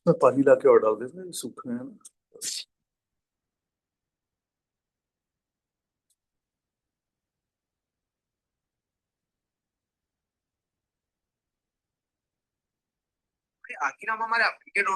इसमें पानी ला के और डाल देते हैं, सूख रहे हैं ना। आखिर हम हमारे एप्लीकेट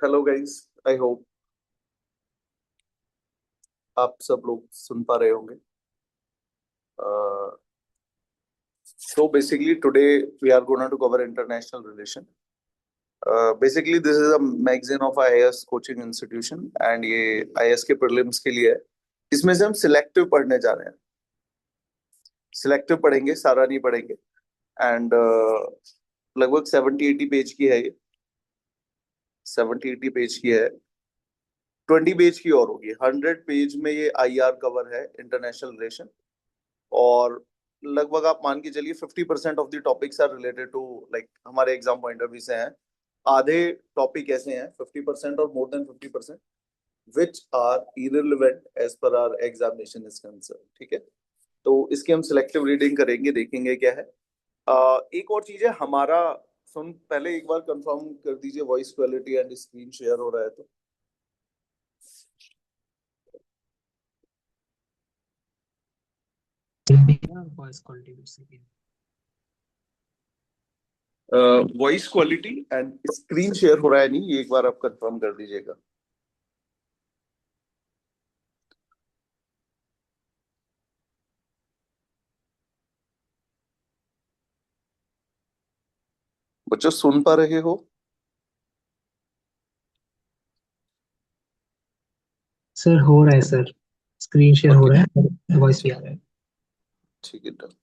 हेलो गाइस, आई होप आप सब लोग सुन पा रहे होंगे। So basically today we are going to cover international relation. Basically this is a magazine of IAS coaching institution and ये IAS के prelims के लिए है। इसमें से हम सिलेक्टिव पढ़ने जा रहे हैं। सिलेक्टिव पढ़ेंगे, सारा नहीं पढ़ेंगे। एंड लगभग 70-80 पेज की है ये। 70-80 पेज की है। 20 पेज की और होगी। 100 पेज में ये IR कवर है, इंटरनेशनल रिलेशन। और लगभग आप मान के चलिए 50% of the topics are related to, like हमारे एग्जाम पॉइंट ऑफ व्यू से हैं। आधे टॉपिक ऐसे हैं 50% और more than 50% which are irrelevant as per our examination is concern. ठीक है, तो इसकी हम सिलेक्टिव रीडिंग करेंगे, देखेंगे क्या है। एक और चीज है हमारा, सुन पहले एक बार कंफर्म कर दीजिए voice quality and screen share हो रहा है तो। Voice quality voice quality and screen share हो रहा है नहीं, ये एक बार आप कंफर्म कर दीजिएगा। बच्चों सुन पा रहे हो? सर हो रहा है सर। स्क्रीन शेयर हो ओके, रहा है, वॉइस भी आ रहा है। ठीक है डन।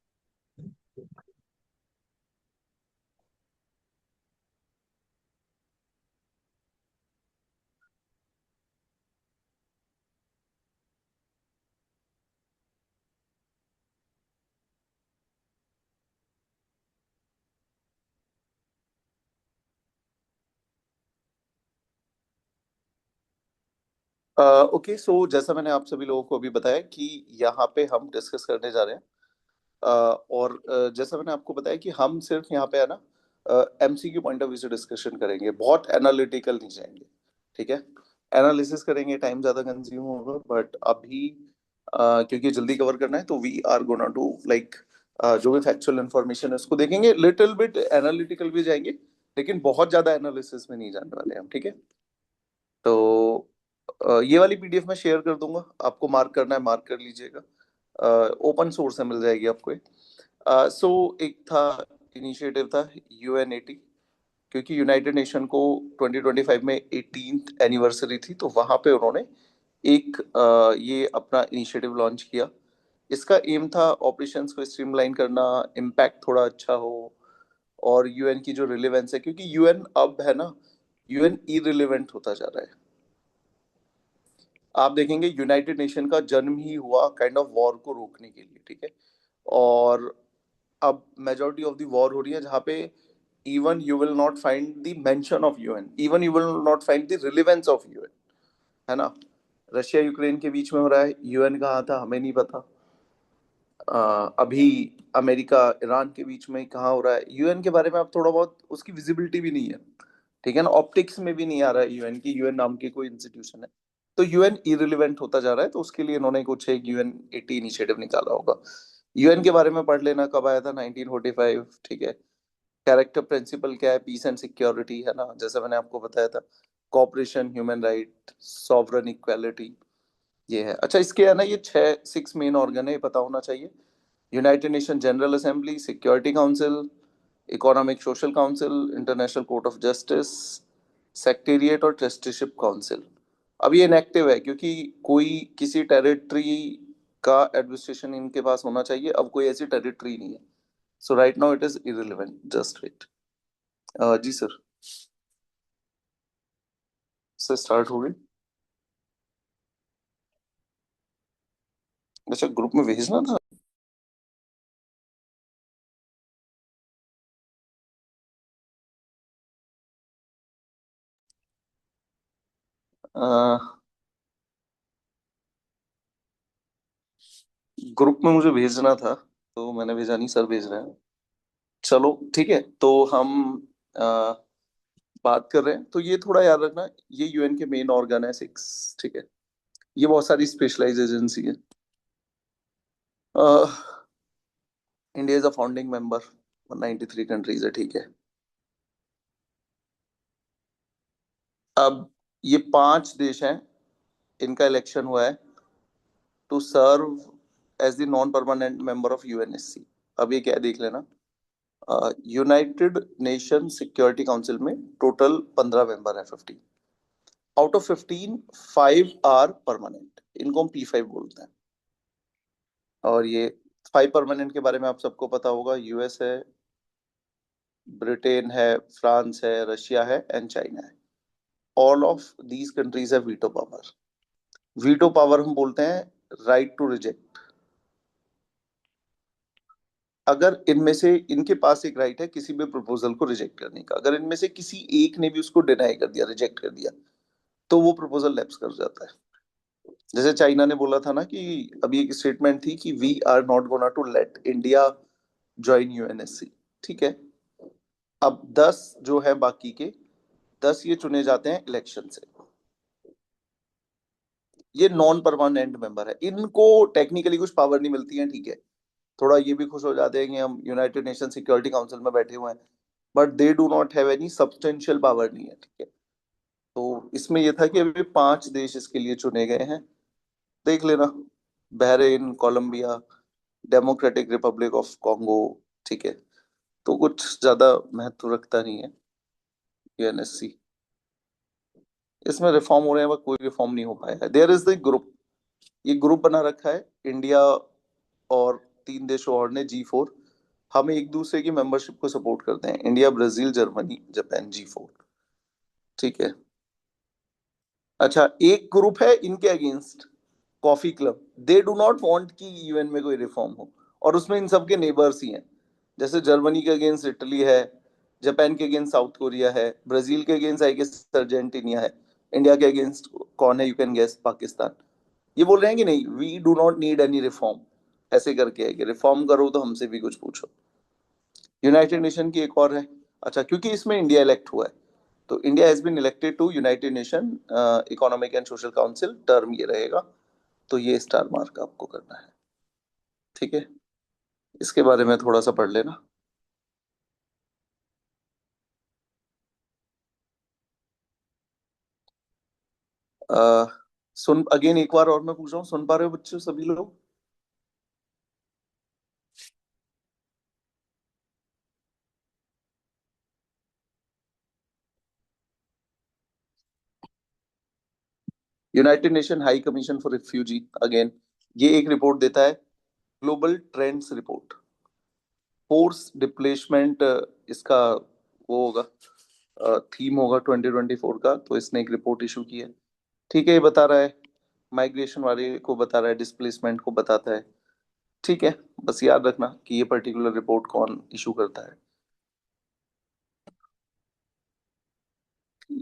ओके, सो जैसा मैंने आप सभी लोगों को अभी बताया कि यहाँ पे हम डिस्कस करने जा रहे हैं। और जैसा मैंने आपको बताया कि हम सिर्फ यहाँ पे है ना एमसीक्यू पॉइंट ऑफ व्यू से डिस्कशन करेंगे, बहुत एनालिटिकल नहीं जाएंगे। ठीक है, एनालिसिस करेंगे, टाइम ज्यादा कंज्यूम होगा, बट अभी क्योंकि जल्दी कवर करना है तो we are gonna to like जो भी फैक्चुअल इन्फॉर्मेशन है उसको देखेंगे, लिटिल बिट एनालिटिकल भी जाएंगे, लेकिन बहुत ज्यादा एनालिसिस में नहीं जाने वाले हम। ठीक है, तो ये वाली पीडीएफ मैं शेयर कर दूंगा, आपको मार्क करना है मार्क कर लीजिएगा। ओपन सोर्स से मिल जाएगी आपको। सो एक था, इनिशिएटिव था UNAT, क्योंकि यूनाइटेड नेशन को 2025 में 18th एनिवर्सरी थी, तो वहां पे उन्होंने एक ये अपना इनिशिएटिव लॉन्च किया। इसका एम था ऑपरेशंस को स्ट्रीमलाइन करना, इम्पैक्ट थोड़ा अच्छा हो, और यूएन की जो रिलेवेंस है, क्योंकि यूएन अब है ना, यूएन इरिलेवेंट होता जा रहा है। आप देखेंगे यूनाइटेड नेशन का जन्म ही हुआ काइंड ऑफ वॉर को रोकने के लिए। ठीक है, और अब मेजोरिटी ऑफ द वॉर हो रही है जहाँ पे even you will not find the mention of UN, even you will not find the relevance of UN, है ना। रशिया यूक्रेन के बीच में हो रहा है, यूएन कहाँ था हमें नहीं पता। अभी अमेरिका ईरान के बीच में कहाँ हो रहा है, यूएन के बारे में अब थोड़ा बहुत उसकी विजिबिलिटी भी नहीं है। ठीक है ना, ऑप्टिक्स में भी नहीं आ रहा है यूएन की, यूएन नाम की कोई इंस्टीट्यूशन है। तो यूएन इरिलेवेंट होता जा रहा है, तो उसके लिए इन्होंने कुछ एक UN80 इनिशिएटिव निकाला होगा। यूएन के बारे में पढ़ लेना, कब आया था, 1945। ठीक है, कैरेक्टर प्रिंसिपल क्या है, पीस एंड सिक्योरिटी, है ना, जैसे मैंने आपको बताया था, cooperation, human right, sovereign equality, ये है। अच्छा, इसके है ना ये 6 मेन ऑर्गन है, ये पता होना चाहिए। United nation general assembly, security council, economic social council, international court of justice, secretariat और ट्रस्टीशिप काउंसिल। अब ये इनएक्टिव है क्योंकि कोई किसी टेरिटरी का एडमिनिस्ट्रेशन इनके पास होना चाहिए, अब कोई ऐसी टेरिटरी नहीं है। So right now it is irrelevant, just wait. जी सर। से स्टार्ट हो गई। अच्छा, ग्रुप में भेजना था। ग्रुप में मुझे भेजना था तो मैंने भेजा नहीं, सर भेज रहे हैं। चलो ठीक है, तो हम आ, बात कर रहे हैं, तो ये थोड़ा याद रखना, ये यूएन के मेन ऑर्गन है 6, ठीक है। ये बहुत सारी स्पेशलाइज एजेंसी है। India is a founding member, 193 countries है, ठीक है। अब ये 5 देश हैं, इनका इलेक्शन हुआ है to serve as the non permanent member of UNSC. अब ये क्या है देख लेना। यूनाइटेड नेशन सिक्योरिटी काउंसिल में टोटल 15 मेंबर है, 15। आउट ऑफ 15, 5 आर परमानेंट, इनको हम P5 बोलते हैं। और ये 5 परमानेंट के बारे में आप सबको पता होगा, यूएस है, ब्रिटेन है, फ्रांस है, रशिया है एंड चाइना है। ऑल ऑफ दीज कंट्रीज है वीटो पावर। वीटो पावर हम बोलते हैं राइट टू रिजेक्ट। अगर इनमें से इनके पास एक राइट है किसी भी प्रपोजल को रिजेक्ट करने का, अगर इनमें से किसी एक ने भी उसको डिनाई कर दिया, रिजेक्ट कर दिया, तो वो प्रपोजल लैप्स कर जाता है। जैसे चाइना ने बोला था ना कि अभी एक स्टेटमेंट थी कि we are not gonna to let India join UNSC, ठीक है। अब 10 जो है बाकी के 10 ये चुने जाते हैं इलेक्शन से। ये नॉन परमानेंट मेंबर है, इनको टेक्निकली कुछ पावर नहीं मिलती है, ठीक है। थोड़ा ये भी खुश हो जाते हैं कि हम यूनाइटेड नेशन सिक्योरिटी काउंसिल में बैठे हुए हैं, but they do not have any substantial power, नहीं है, ठीक है। तो इसमें ये था कि अभी 5 देश इसके लिए चुने गए हैं, देख लेना। Bahrain, Colombia, Democratic Republic of Congo, ठीक है। तो कुछ ज्यादा महत्व रखता नहीं है यूएनएससी। इसमें रिफॉर्म हो रहे हैं, बट कोई रिफॉर्म नहीं हो पाया है। देयर इज द ग्रुप, ये ग्रुप बना रखा है इंडिया और 3 देशों और ने, G4। हम एक दूसरे की मेंबरशिप को सपोर्ट करते हैं, India, Brazil, Germany, Japan, G4, ठीक है। अच्छा, एक ग्रुप है इनके against, coffee club. They do not want कि यूएन में कोई रिफॉर्म हो, और उसमें इन सबके नेबर्स ही हैं। जैसे जर्मनी के अगेंस्ट इटली है, जापान के अगेंस्ट साउथ कोरिया है, ब्राजील के अगेंस्ट आई गेस अर्जेंटीना है, इंडिया के अगेंस्ट कौन है, यू कैन गेस, पाकिस्तान। ये बोल रहे हैं कि नहीं, we do not need any reform, ऐसे करके है कि रिफॉर्म करो तो हमसे भी कुछ पूछो। यूनाइटेड नेशन की एक और है। अच्छा, क्योंकि इसमें इंडिया इलेक्ट हुआ है, तो India has been elected to United Nation Economic and Social Council, term ये रहेगा। तो ये स्टार मार्क आपको करना है, ठीक है। इसके बारे में थोड़ा सा पढ़ लेना। आ, सुन अगेन एक बार और मैं पूछ रहा हूँ, सुन पा रहे हो बच्चों सभी लोग? United nation high commission for refugee, again ये एक रिपोर्ट देता है, global trends report. Force displacement इसका वो होगा, थीम होगा 2024 का, तो इसने एक रिपोर्ट इशू की है, ठीक है। ये बता रहा है, माइग्रेशन वाले को बता रहा है, डिस्प्लेसमेंट को बताता है, ठीक है। बस याद रखना कि ये पर्टिकुलर रिपोर्ट कौन इशू करता है।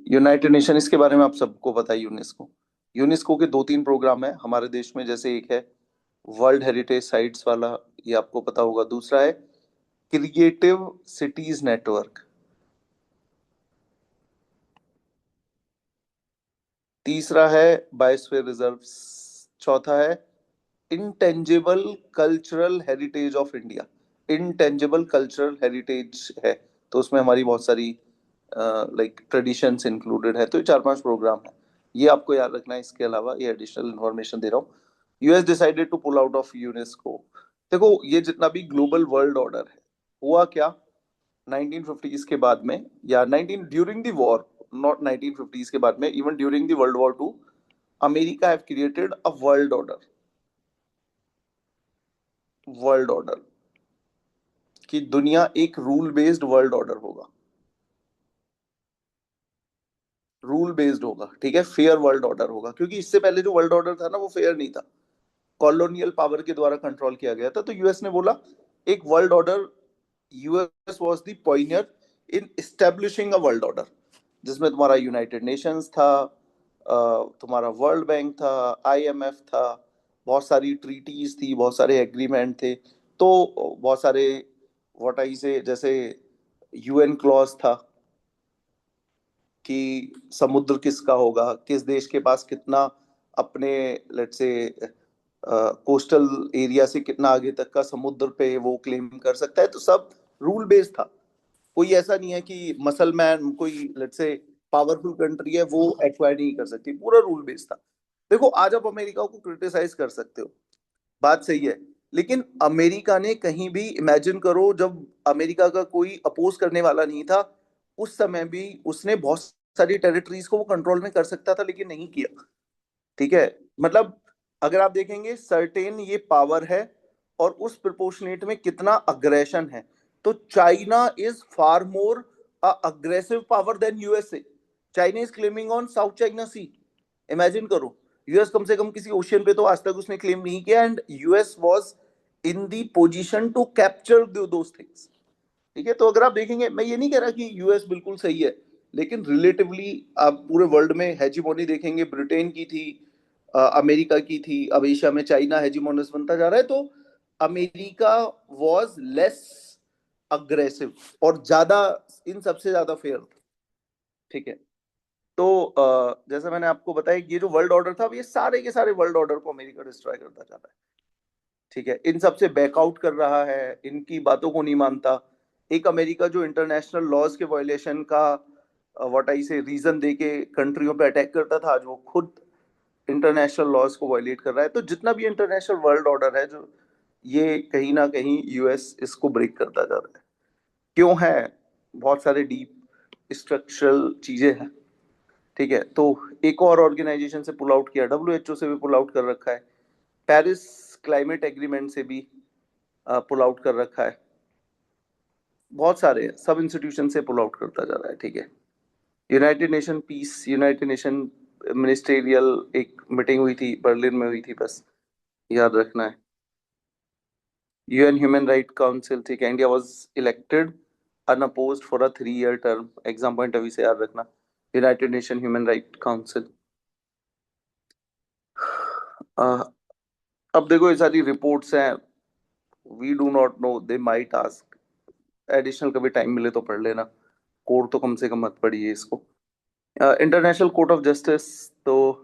यूनाइटेड नेशन, इसके बारे में आप सबको पता है। यूनेस्को, यूनेस्को के 2-3 प्रोग्राम है हमारे देश में, जैसे एक है वर्ल्ड हेरिटेज साइट्स वाला, ये आपको पता होगा। दूसरा है क्रिएटिव सिटीज नेटवर्क। तीसरा है बायोस्फीयर रिजर्व। चौथा है intangible cultural heritage of India. Intangible cultural heritage है, तो उसमें हमारी बहुत सारी लाइक ट्रेडिशंस इंक्लूडेड है। तो ये 4-5 प्रोग्राम है, ये आपको याद रखना है। इसके अलावा ये एडिशनल इंफॉर्मेशन दे रहा हूँ। US decided to pull out of UNESCO. देखो, ये जितना भी ग्लोबल वर्ल्ड ऑर्डर है, हुआ क्या 1950s के बाद में, या 19 during the war, not 1950s के बाद में, even during the World War Two, America have created a world order. World order कि दुनिया एक रूल बेस्ड वर्ल्ड ऑर्डर होगा। रूल बेस्ड होगा, ठीक है, फेयर वर्ल्ड ऑर्डर होगा, क्योंकि इससे पहले जो वर्ल्ड ऑर्डर था ना वो फेयर नहीं था, कॉलोनियल पावर के द्वारा कंट्रोल किया गया था। तो यूएस ने बोला एक world order, US was the Pioneer in establishing a world order, जिसमें तुम्हारा यूनाइटेड नेशंस था, तुम्हारा वर्ल्ड बैंक था, आईएमएफ था, बहुत सारी ट्रीटीज थी, बहुत सारे एग्रीमेंट थे। तो बहुत सारे व्हाट आई से, जैसे यूएन क्लॉज था कि समुद्र किसका होगा, किस देश के पास कितना अपने लेट्स से कोस्टल एरिया से कितना आगे तक का समुद्र पे वो क्लेम कर सकता है। तो सब रूल बेस्ड था, कोई ऐसा नहीं है कि मसलमैन कोई लेट्स से पावरफुल कंट्री है वो एक्वायर नहीं कर सकती, पूरा रूल बेस्ड था। देखो आज आप अमेरिका को क्रिटिसाइज कर सकते हो, बात सही है, लेकिन अमेरिका ने कहीं भी इमेजिन करो, जब अमेरिका का कोई अपोज करने वाला नहीं था उस समय भी उसने बहुत सारी टेरिटरीज को वो कंट्रोल में कर सकता था, लेकिन नहीं किया, ठीक है। मतलब अगर आप देखेंगे सर्टेन ये पावर है और उस प्रोपोर्शनेट में कितना अग्रेशन है, तो China is far more aggressive power than USA. China is claiming on South China Sea, imagine करो। यूएस कम से कम किसी ओशियन पे तो आज तक उसने क्लेम नहीं किया, and US was in the position to capture those things, ठीक है। तो अगर आप देखेंगे, मैं ये नहीं कह रहा कि यूएस बिल्कुल सही है, लेकिन रिलेटिवली आप पूरे वर्ल्ड में हेजीमोनी देखेंगे, ब्रिटेन की थी, अमेरिका की थी, अब एशिया में चाइना हेजीमोनस बनता जा रहा है। तो अमेरिका वाज लेस अग्रेसिव और ज्यादा, इन सबसे ज्यादा फेयर था, ठीक है। तो जैसा मैंने आपको बताया, ये जो वर्ल्ड ऑर्डर था, ये सारे के सारे वर्ल्ड ऑर्डर को अमेरिका डिस्ट्रॉय करता जा रहा है, ठीक है। इन सबसे बैकआउट कर रहा है, इनकी बातों को नहीं मानता। एक अमेरिका जो इंटरनेशनल लॉज के वायलेशन का व्हाट आई से रीजन देके कंट्रियों पे अटैक करता था, आज वो खुद इंटरनेशनल लॉज को वायलेट कर रहा है। तो जितना भी इंटरनेशनल वर्ल्ड ऑर्डर है जो, ये कहीं ना कहीं यूएस इसको ब्रेक करता जा रहा है। क्यों है? बहुत सारे डीप स्ट्रक्चरल चीजें हैं, ठीक है। तो एक और ऑर्गेनाइजेशन से पुल आउट किया, डब्ल्यूएचओ से भी पुल आउट कर रखा है, पेरिस क्लाइमेट एग्रीमेंट से भी पुल आउट कर रखा है, बहुत सारे सब इंस्टीट्यूशन से पुल आउट करता जा रहा है, ठीक है। United Nation peace, United Nation ministerial एक मीटिंग हुई थी, बर्लिन में हुई थी, बस याद रखना है। यूएन ह्यूमन राइट काउंसिल, ठीक है, India was elected unopposed for a 3 year term, exam point अभी से याद रखना। United Nation Human Right Council. अब देखो ये सारी रिपोर्ट्स हैं, we do not know, they might ask, additional कभी टाइम मिले तो पढ़ लेना, कोड तो कम से कम मत पढ़िए इसको। इंटरनेशनल कोर्ट ऑफ जस्टिस, तो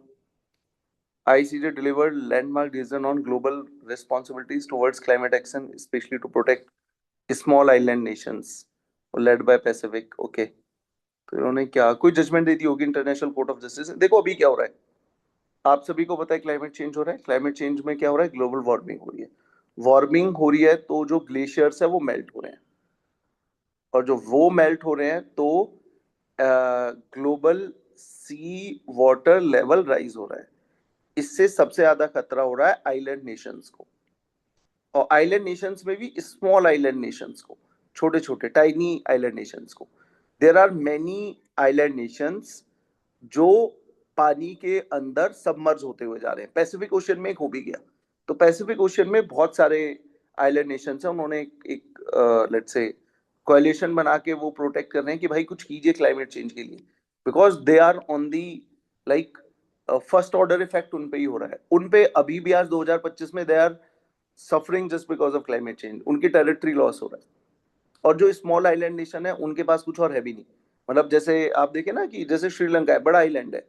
ICJ delivered landmark decision on global responsibilities towards climate action, especially to protect small island nations led by Pacific. Okay, तो इन्होंने क्या कोई जजमेंट दे दी होगी इंटरनेशनल कोर्ट ऑफ जस्टिस। देखो अभी क्या हो रहा है, आप सभी को पता है क्लाइमेट चेंज हो रहा है, क्लाइमेट चेंज में क्या हो रहा है, ग्लोबल वार्मिंग हो रही है। वार्मिंग हो रही है तो जो ग्लेशियर्स है वो मेल्ट हो रहे हैं, और जो वो मेल्ट हो रहे हैं तो ग्लोबल सी वाटर लेवल राइज हो रहा है। इससे सबसे ज्यादा खतरा हो रहा है आइलैंड नेशंस को, और आइलैंड नेशंस में भी स्मॉल आइलैंड नेशंस को, छोटे छोटे टाइनी आइलैंड नेशंस को। There are many island nations जो पानी के अंदर सबमर्ज होते हुए जा रहे हैं। पैसिफिक ओशन में एक हो भी गया, तो पैसिफिक ओशन में बहुत सारे आइलैंड नेशंस हैं, उन्होंने एक लेट्स से कोalition बना के वो प्रोटेक्ट कर रहे हैं कि भाई कुछ कीजिए क्लाइमेट चेंज के लिए, because they are on the like first order effect उन पे ही हो रहा है। उन पे अभी भी आज 2025 में they are suffering just because of climate change, उनकी टेरिटरी लॉस हो रहा है। और जो स्मॉल आइलैंड नेशन है उनके पास कुछ और है भी नहीं। मतलब जैसे आप देखें ना कि जैसे श्रीलंका है, बड़ा आइलैंड है,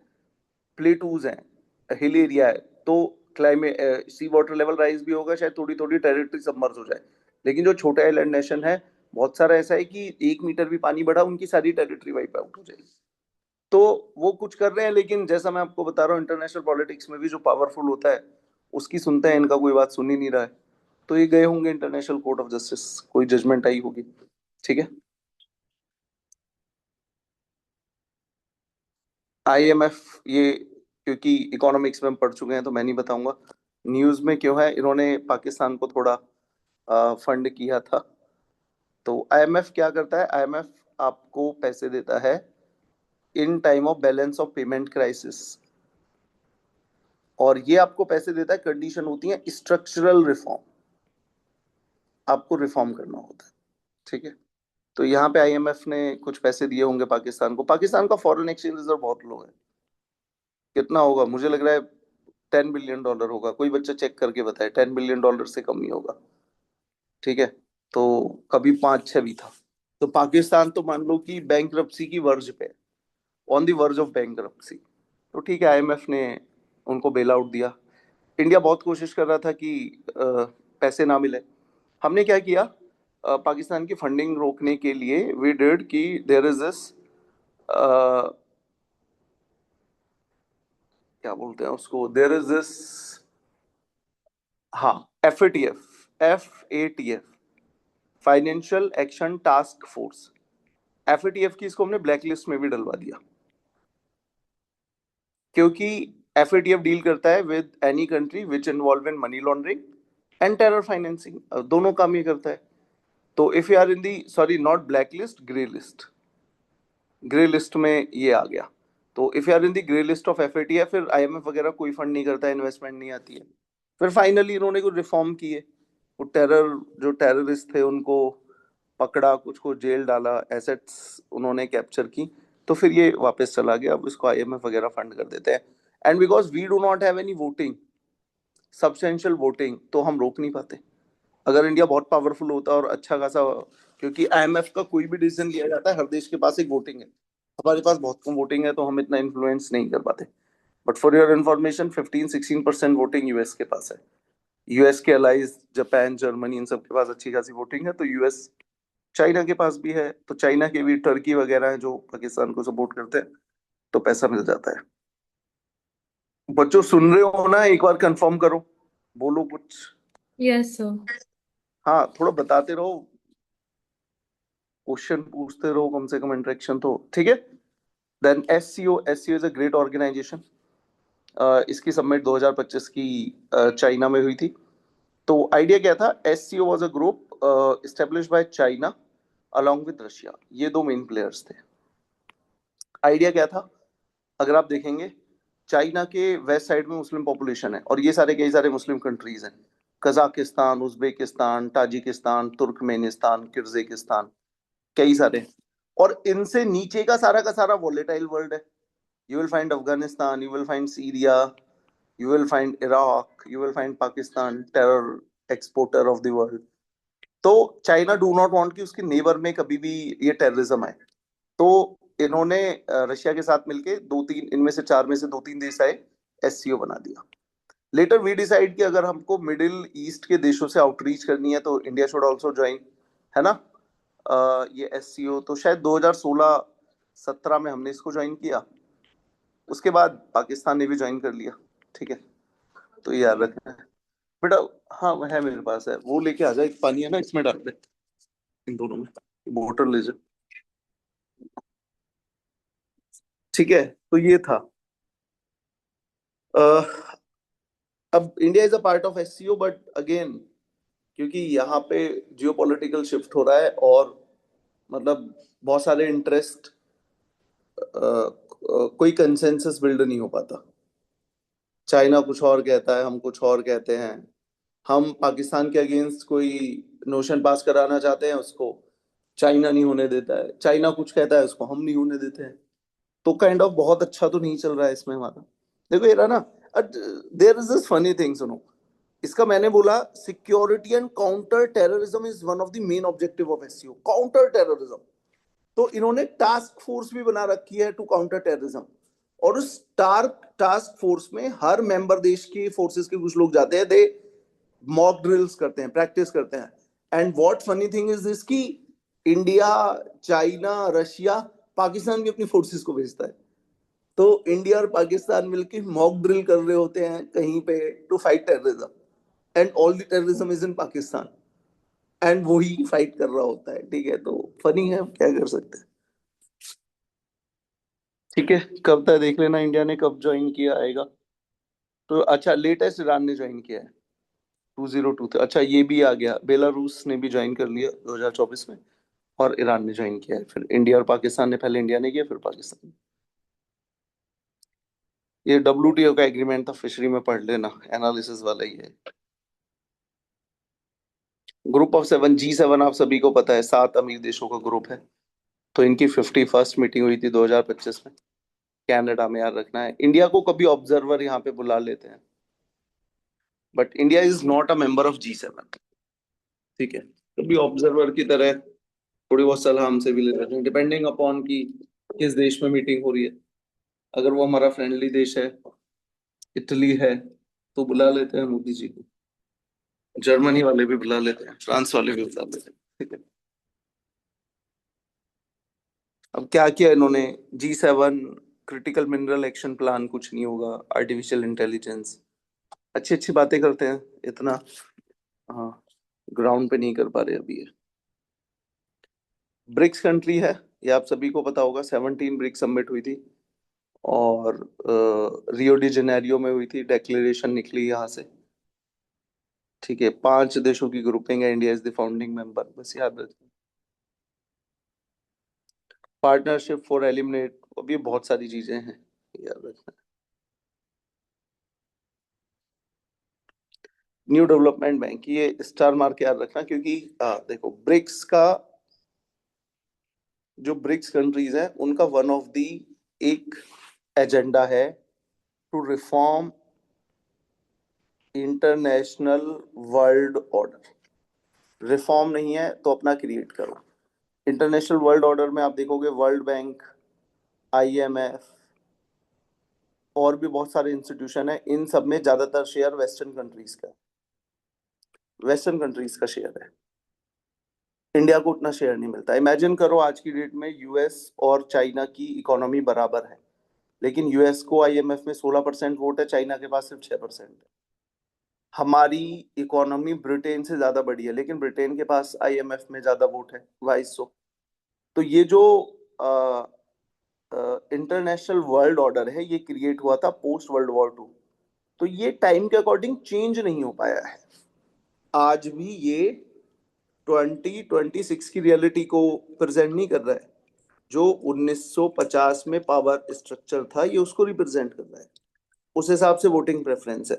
प्लेटूज हैं, हिल एरिया है, तो क्लाइमेट सी वाटर लेवल राइज भी होगा, शायद थोड़ी थोड़ी टेरिटरी सबमर्ज हो जाए। लेकिन जो छोटे आइलैंड नेशन है, बहुत सारा ऐसा है कि 1 मीटर भी पानी बढ़ा उनकी सारी टेरिटरी वाइप आउट हो जाएगी। तो वो कुछ कर रहे हैं, लेकिन जैसा मैं आपको बता रहा हूँ इंटरनेशनल पॉलिटिक्स में भी जो पावरफुल होता है उसकी सुनते हैं, इनका कोई बात सुन ही नहीं रहा है। तो ये गए होंगे इंटरनेशनल कोर्ट ऑफ जस्टिस, कोई जजमेंट आई होगी, ठीक है। IMF, ये क्योंकि इकोनॉमिक्स में हम पढ़ चुके हैं तो मैं नहीं बताऊंगा न्यूज में क्यों है, इन्होंने पाकिस्तान को थोड़ा फंड किया था। तो IMF क्या करता है, IMF आपको पैसे देता है in time of balance of payment crisis. और ये आपको पैसे देता है, कंडीशन होती है स्ट्रक्चरल रिफॉर्म, आपको रिफॉर्म करना होता है, ठीक है। तो यहाँ पे आईएमएफ ने कुछ पैसे दिए होंगे पाकिस्तान को। पाकिस्तान का फॉरेन एक्सचेंज रिजर्व बहुत लो है। कितना होगा मुझे लग रहा है, $10 बिलियन होगा। कोई बच्चा चेक करके बताए, $10 बिलियन से कम नहीं होगा, ठीक है। तो कभी 5-6 भी था। तो पाकिस्तान तो मान लो कि बैंकरप्सी की वर्ज पे, on the verge of bankruptcy. तो ठीक है, आईएमएफ ने उनको बेल आउट दिया। इंडिया बहुत कोशिश कर रहा था कि पैसे ना मिले। हमने क्या किया, पाकिस्तान की फंडिंग रोकने के लिए वी डिड कि देयर इज दिस, क्या बोलते हैं उसको, देयर इज दिस, हाँ, FATF, financial action task force. FATF की इसको हमने ब्लैक लिस्ट में भी डलवा दिया, क्योंकि FATF डील करता है with any country which involve in money laundering and terror financing, दोनों काम ये करता है। तो if you are in the, sorry not black list, grey list, grey list में ये आ गया। तो if you are in the grey list of FATF, फिर IMF वगैरह कोई फंड नहीं करता है, इन्वेस्टमेंट नहीं आती है। फिर फाइनली इन्होंने कुछ रिफॉर्म किए, वो टेरर, जो टेररिस्ट थे उनको पकड़ा, कुछ को जेल डाला, एसेट्स उन्होंने कैप्चर की। तो फिर ये वापस चला गया, अब इसको IMF वगैरह फंड कर देते हैं। And because we do not have any voting, substantial voting, तो हम रोक नहीं पाते। अगर इंडिया बहुत पावरफुल होता और अच्छा खासा, क्योंकि IMF का कोई भी डिसीजन लिया जाता है, हर देश के पास एक वोटिंग है। हमारे पास बहुत कम वोटिंग है, तो हम इतना इन्फ्लुएंस नहीं कर पाते। But for your information, 15-16% voting US के पास है। यूएस के अलाइज जापान, जर्मनी, इन सब के पास अच्छी खासी वोटिंग है। तो यूएस, चाइना के पास भी है, तो चाइना के भी, टर्की वगैरह है जो पाकिस्तान को सपोर्ट करते हैं, तो पैसा मिल जाता है। बच्चों सुन रहे हो ना, एक बार कंफर्म करो, बोलो कुछ। Yes sir. हाँ, थोड़ा बताते रहो, क्वेश्चन पूछते रहो, कम से कम इंटरेक्शन तो, ठीक है। Then SCO is a great organisation. इसकी सबमिट 2025 की चाइना में हुई थी। तो आइडिया क्या था, SCO was a group established by China along with Russia, ये दो मेन प्लेयर्स थे। आइडिया क्या था, अगर आप देखेंगे, चाइना के वेस्ट साइड में मुस्लिम पॉपुलेशन है, और ये सारे कई सारे मुस्लिम कंट्रीज हैं, Kazakhstan, Uzbekistan, Tajikistan, Turkmenistan, Kyrgyzstan, कई सारे हैं। और इनसे नीचे का सारा वोलेटाइल वर्ल्ड है। You will find Afghanistan, you will find Syria, you will find Iraq, you will find Pakistan, terror exporter of the world. तो चाइना डू नॉट वांट कि उसके नेबर में कभी भी ये टेररिज्म आए। तो इन्होंने रशिया के साथ मिलके दो तीन, इनमें से चार में से दो तीन देश आए, एससीओ बना दिया। लेटर वी डिसाइड कि अगर हमको मिडिल ईस्ट के देशों से आउटरीच करनी है, तो इंडिया शुड आल्सो ज्वाइन, है ना। ये एससीओ तो शायद 2016-17 में हमने इसको ज्वाइन किया। उसके बाद पाकिस्तान ने भी ज्वाइन कर लिया, ठीक है। तो ये याद रखना है बेटा। हाँ, है मेरे पास है, वो लेके आ जाए, एक पानी है ना, इसमें डाल दे, इन दोनों में, बोतल ले जा, ठीक है। तो ये था। अह, अब India is a part of SCO, but again, क्योंकि यहाँ पे जियोपॉलिटिकल शिफ्ट हो रहा है, और मतलब बहुत सारे इंटरेस्ट, कोई कंसेंसस बिल्ड नहीं हो पाता। चाइना कुछ और कहता है, हम कुछ और कहते हैं। हम पाकिस्तान के अगेंस्ट कोई नोशन पास कराना चाहते हैं, उसको चाइना नहीं होने देता है। चाइना कुछ कहता है, उसको हम नहीं होने देते हैं। तो काइंड ऑफ बहुत अच्छा तो नहीं चल रहा है इसमें हमारा। देखो ये रहा ना, there is this funny thing, सुनो इसका। मैंने बोला security and counter terrorism is one of the main objective of SCO, counter terrorism. तो इन्होंने टास्क फोर्स भी बना रखी है टू काउंटर टेररिज्म। और उस टास्क फोर्स में हर मेंबर देश की फोर्सेस के कुछ लोग जाते हैं, दे मॉक ड्रिल्स करते हैं, प्रैक्टिस करते हैं। And what funny thing is this की इंडिया, चाइना, रशिया, पाकिस्तान भी अपनी फोर्सेस को भेजता है। तो इंडिया और पाकिस्तान मिलकर मॉक ड्रिल कर रहे होते हैं कहीं पे, to fight terrorism, and all the terrorism is in Pakistan, and वो ही फाइट कर रहा होता है, ठीक है। तो फनी है, क्या कर सकते हैं, ठीक है। कब तक देख लेना, इंडिया ने कब ज्वाइन किया आएगा। तो अच्छा, लेटेस्ट ईरान ने ज्वाइन किया है 2002 थे। अच्छा, ये भी आ गया, बेलारूस ने भी ज्वाइन कर लिया 2024 में, और ईरान ने ज्वाइन किया है। फिर इंडिया और पाकिस्तान ने, पहले इंडिया ने किया, फिर पाकिस्तान। ये WTO का एग्रीमेंट था, फिशरी में पढ़ लेना, एनालिसिस वाला ही है। ग्रुप ऑफ सेवन, G7 आप सभी को पता है, 7 अमीर देशों का ग्रुप है। तो इनकी 51st मीटिंग हुई थी 2025 में, कनाडा में, याद रखना है। इंडिया को कभी ऑब्जर्वर यहाँ पे बुला लेते हैं, but India is not a member of G7, ठीक है। कभी ऑब्जर्वर की तरह थोड़ी बहुत सलाह हमसे भी ले लेते हैं, डिपेंडिंग अपॉन कि किस देश में मीटिंग हो रही है। अगर वो हमारा फ्रेंडली देश है, इटली है, तो बुला लेते हैं मोदी जी को। जर्मनी वाले भी बुला लेते हैं, फ्रांस वाले भी बुला लेते हैं, ठीक है। अब क्या किया इन्होंने, G7 critical mineral action plan, कुछ नहीं होगा, आर्टिफिशियल इंटेलिजेंस, अच्छी अच्छी बातें करते हैं इतना। हाँ, ग्राउंड पे नहीं कर पा रहे अभी ये। ब्रिक्स कंट्री है, ये आप सभी को पता होगा, 17 ब्रिक्स समिट हुई थी, और रियो डी जेनेरियो में हुई थी, डेक्लेरेशन निकली यहाँ से, ठीक है। 5 देशों की ग्रुपिंग है, India is the founding member, बस याद रखना। पार्टनरशिप फॉर एलिमिनेट, अभी बहुत सारी चीजें हैं, याद रखना। न्यू डेवलपमेंट बैंक, ये स्टार मार्क के याद रखना, क्योंकि देखो ब्रिक्स का, जो ब्रिक्स कंट्रीज हैं उनका वन ऑफ दी एक एजेंडा है to reform international world order. Reform नहीं है तो अपना क्रिएट करो। इंटरनेशनल वर्ल्ड ऑर्डर में आप देखोगे वर्ल्ड बैंक, IMF और भी बहुत सारे इंस्टीट्यूशन है, इन सब में ज्यादातर शेयर वेस्टर्न कंट्रीज का, वेस्टर्न कंट्रीज का शेयर है। इंडिया को उतना शेयर नहीं मिलता। इमेजिन करो आज की डेट में यूएस और चाइना की इकोनॉमी बराबर है, लेकिन यूएस को IMF में 16% वोट है, चाइना के पास सिर्फ 6% है। हमारी इकोनॉमी ब्रिटेन से ज्यादा बड़ी है, लेकिन ब्रिटेन के पास IMF में ज्यादा वोट है, 2200। तो ये जो इंटरनेशनल वर्ल्ड ऑर्डर है, ये क्रिएट हुआ था पोस्ट वर्ल्ड वॉर 2। तो ये टाइम के अकॉर्डिंग चेंज नहीं हो पाया है। आज भी ये 2026 की रियलिटी को प्रेजेंट नहीं कर रहा है। जो 1950 में पावर स्ट्रक्चर था, ये उसको रिप्रेजेंट कर रहा है। उस हिसाब से वोटिंग प्रेफरेंस है।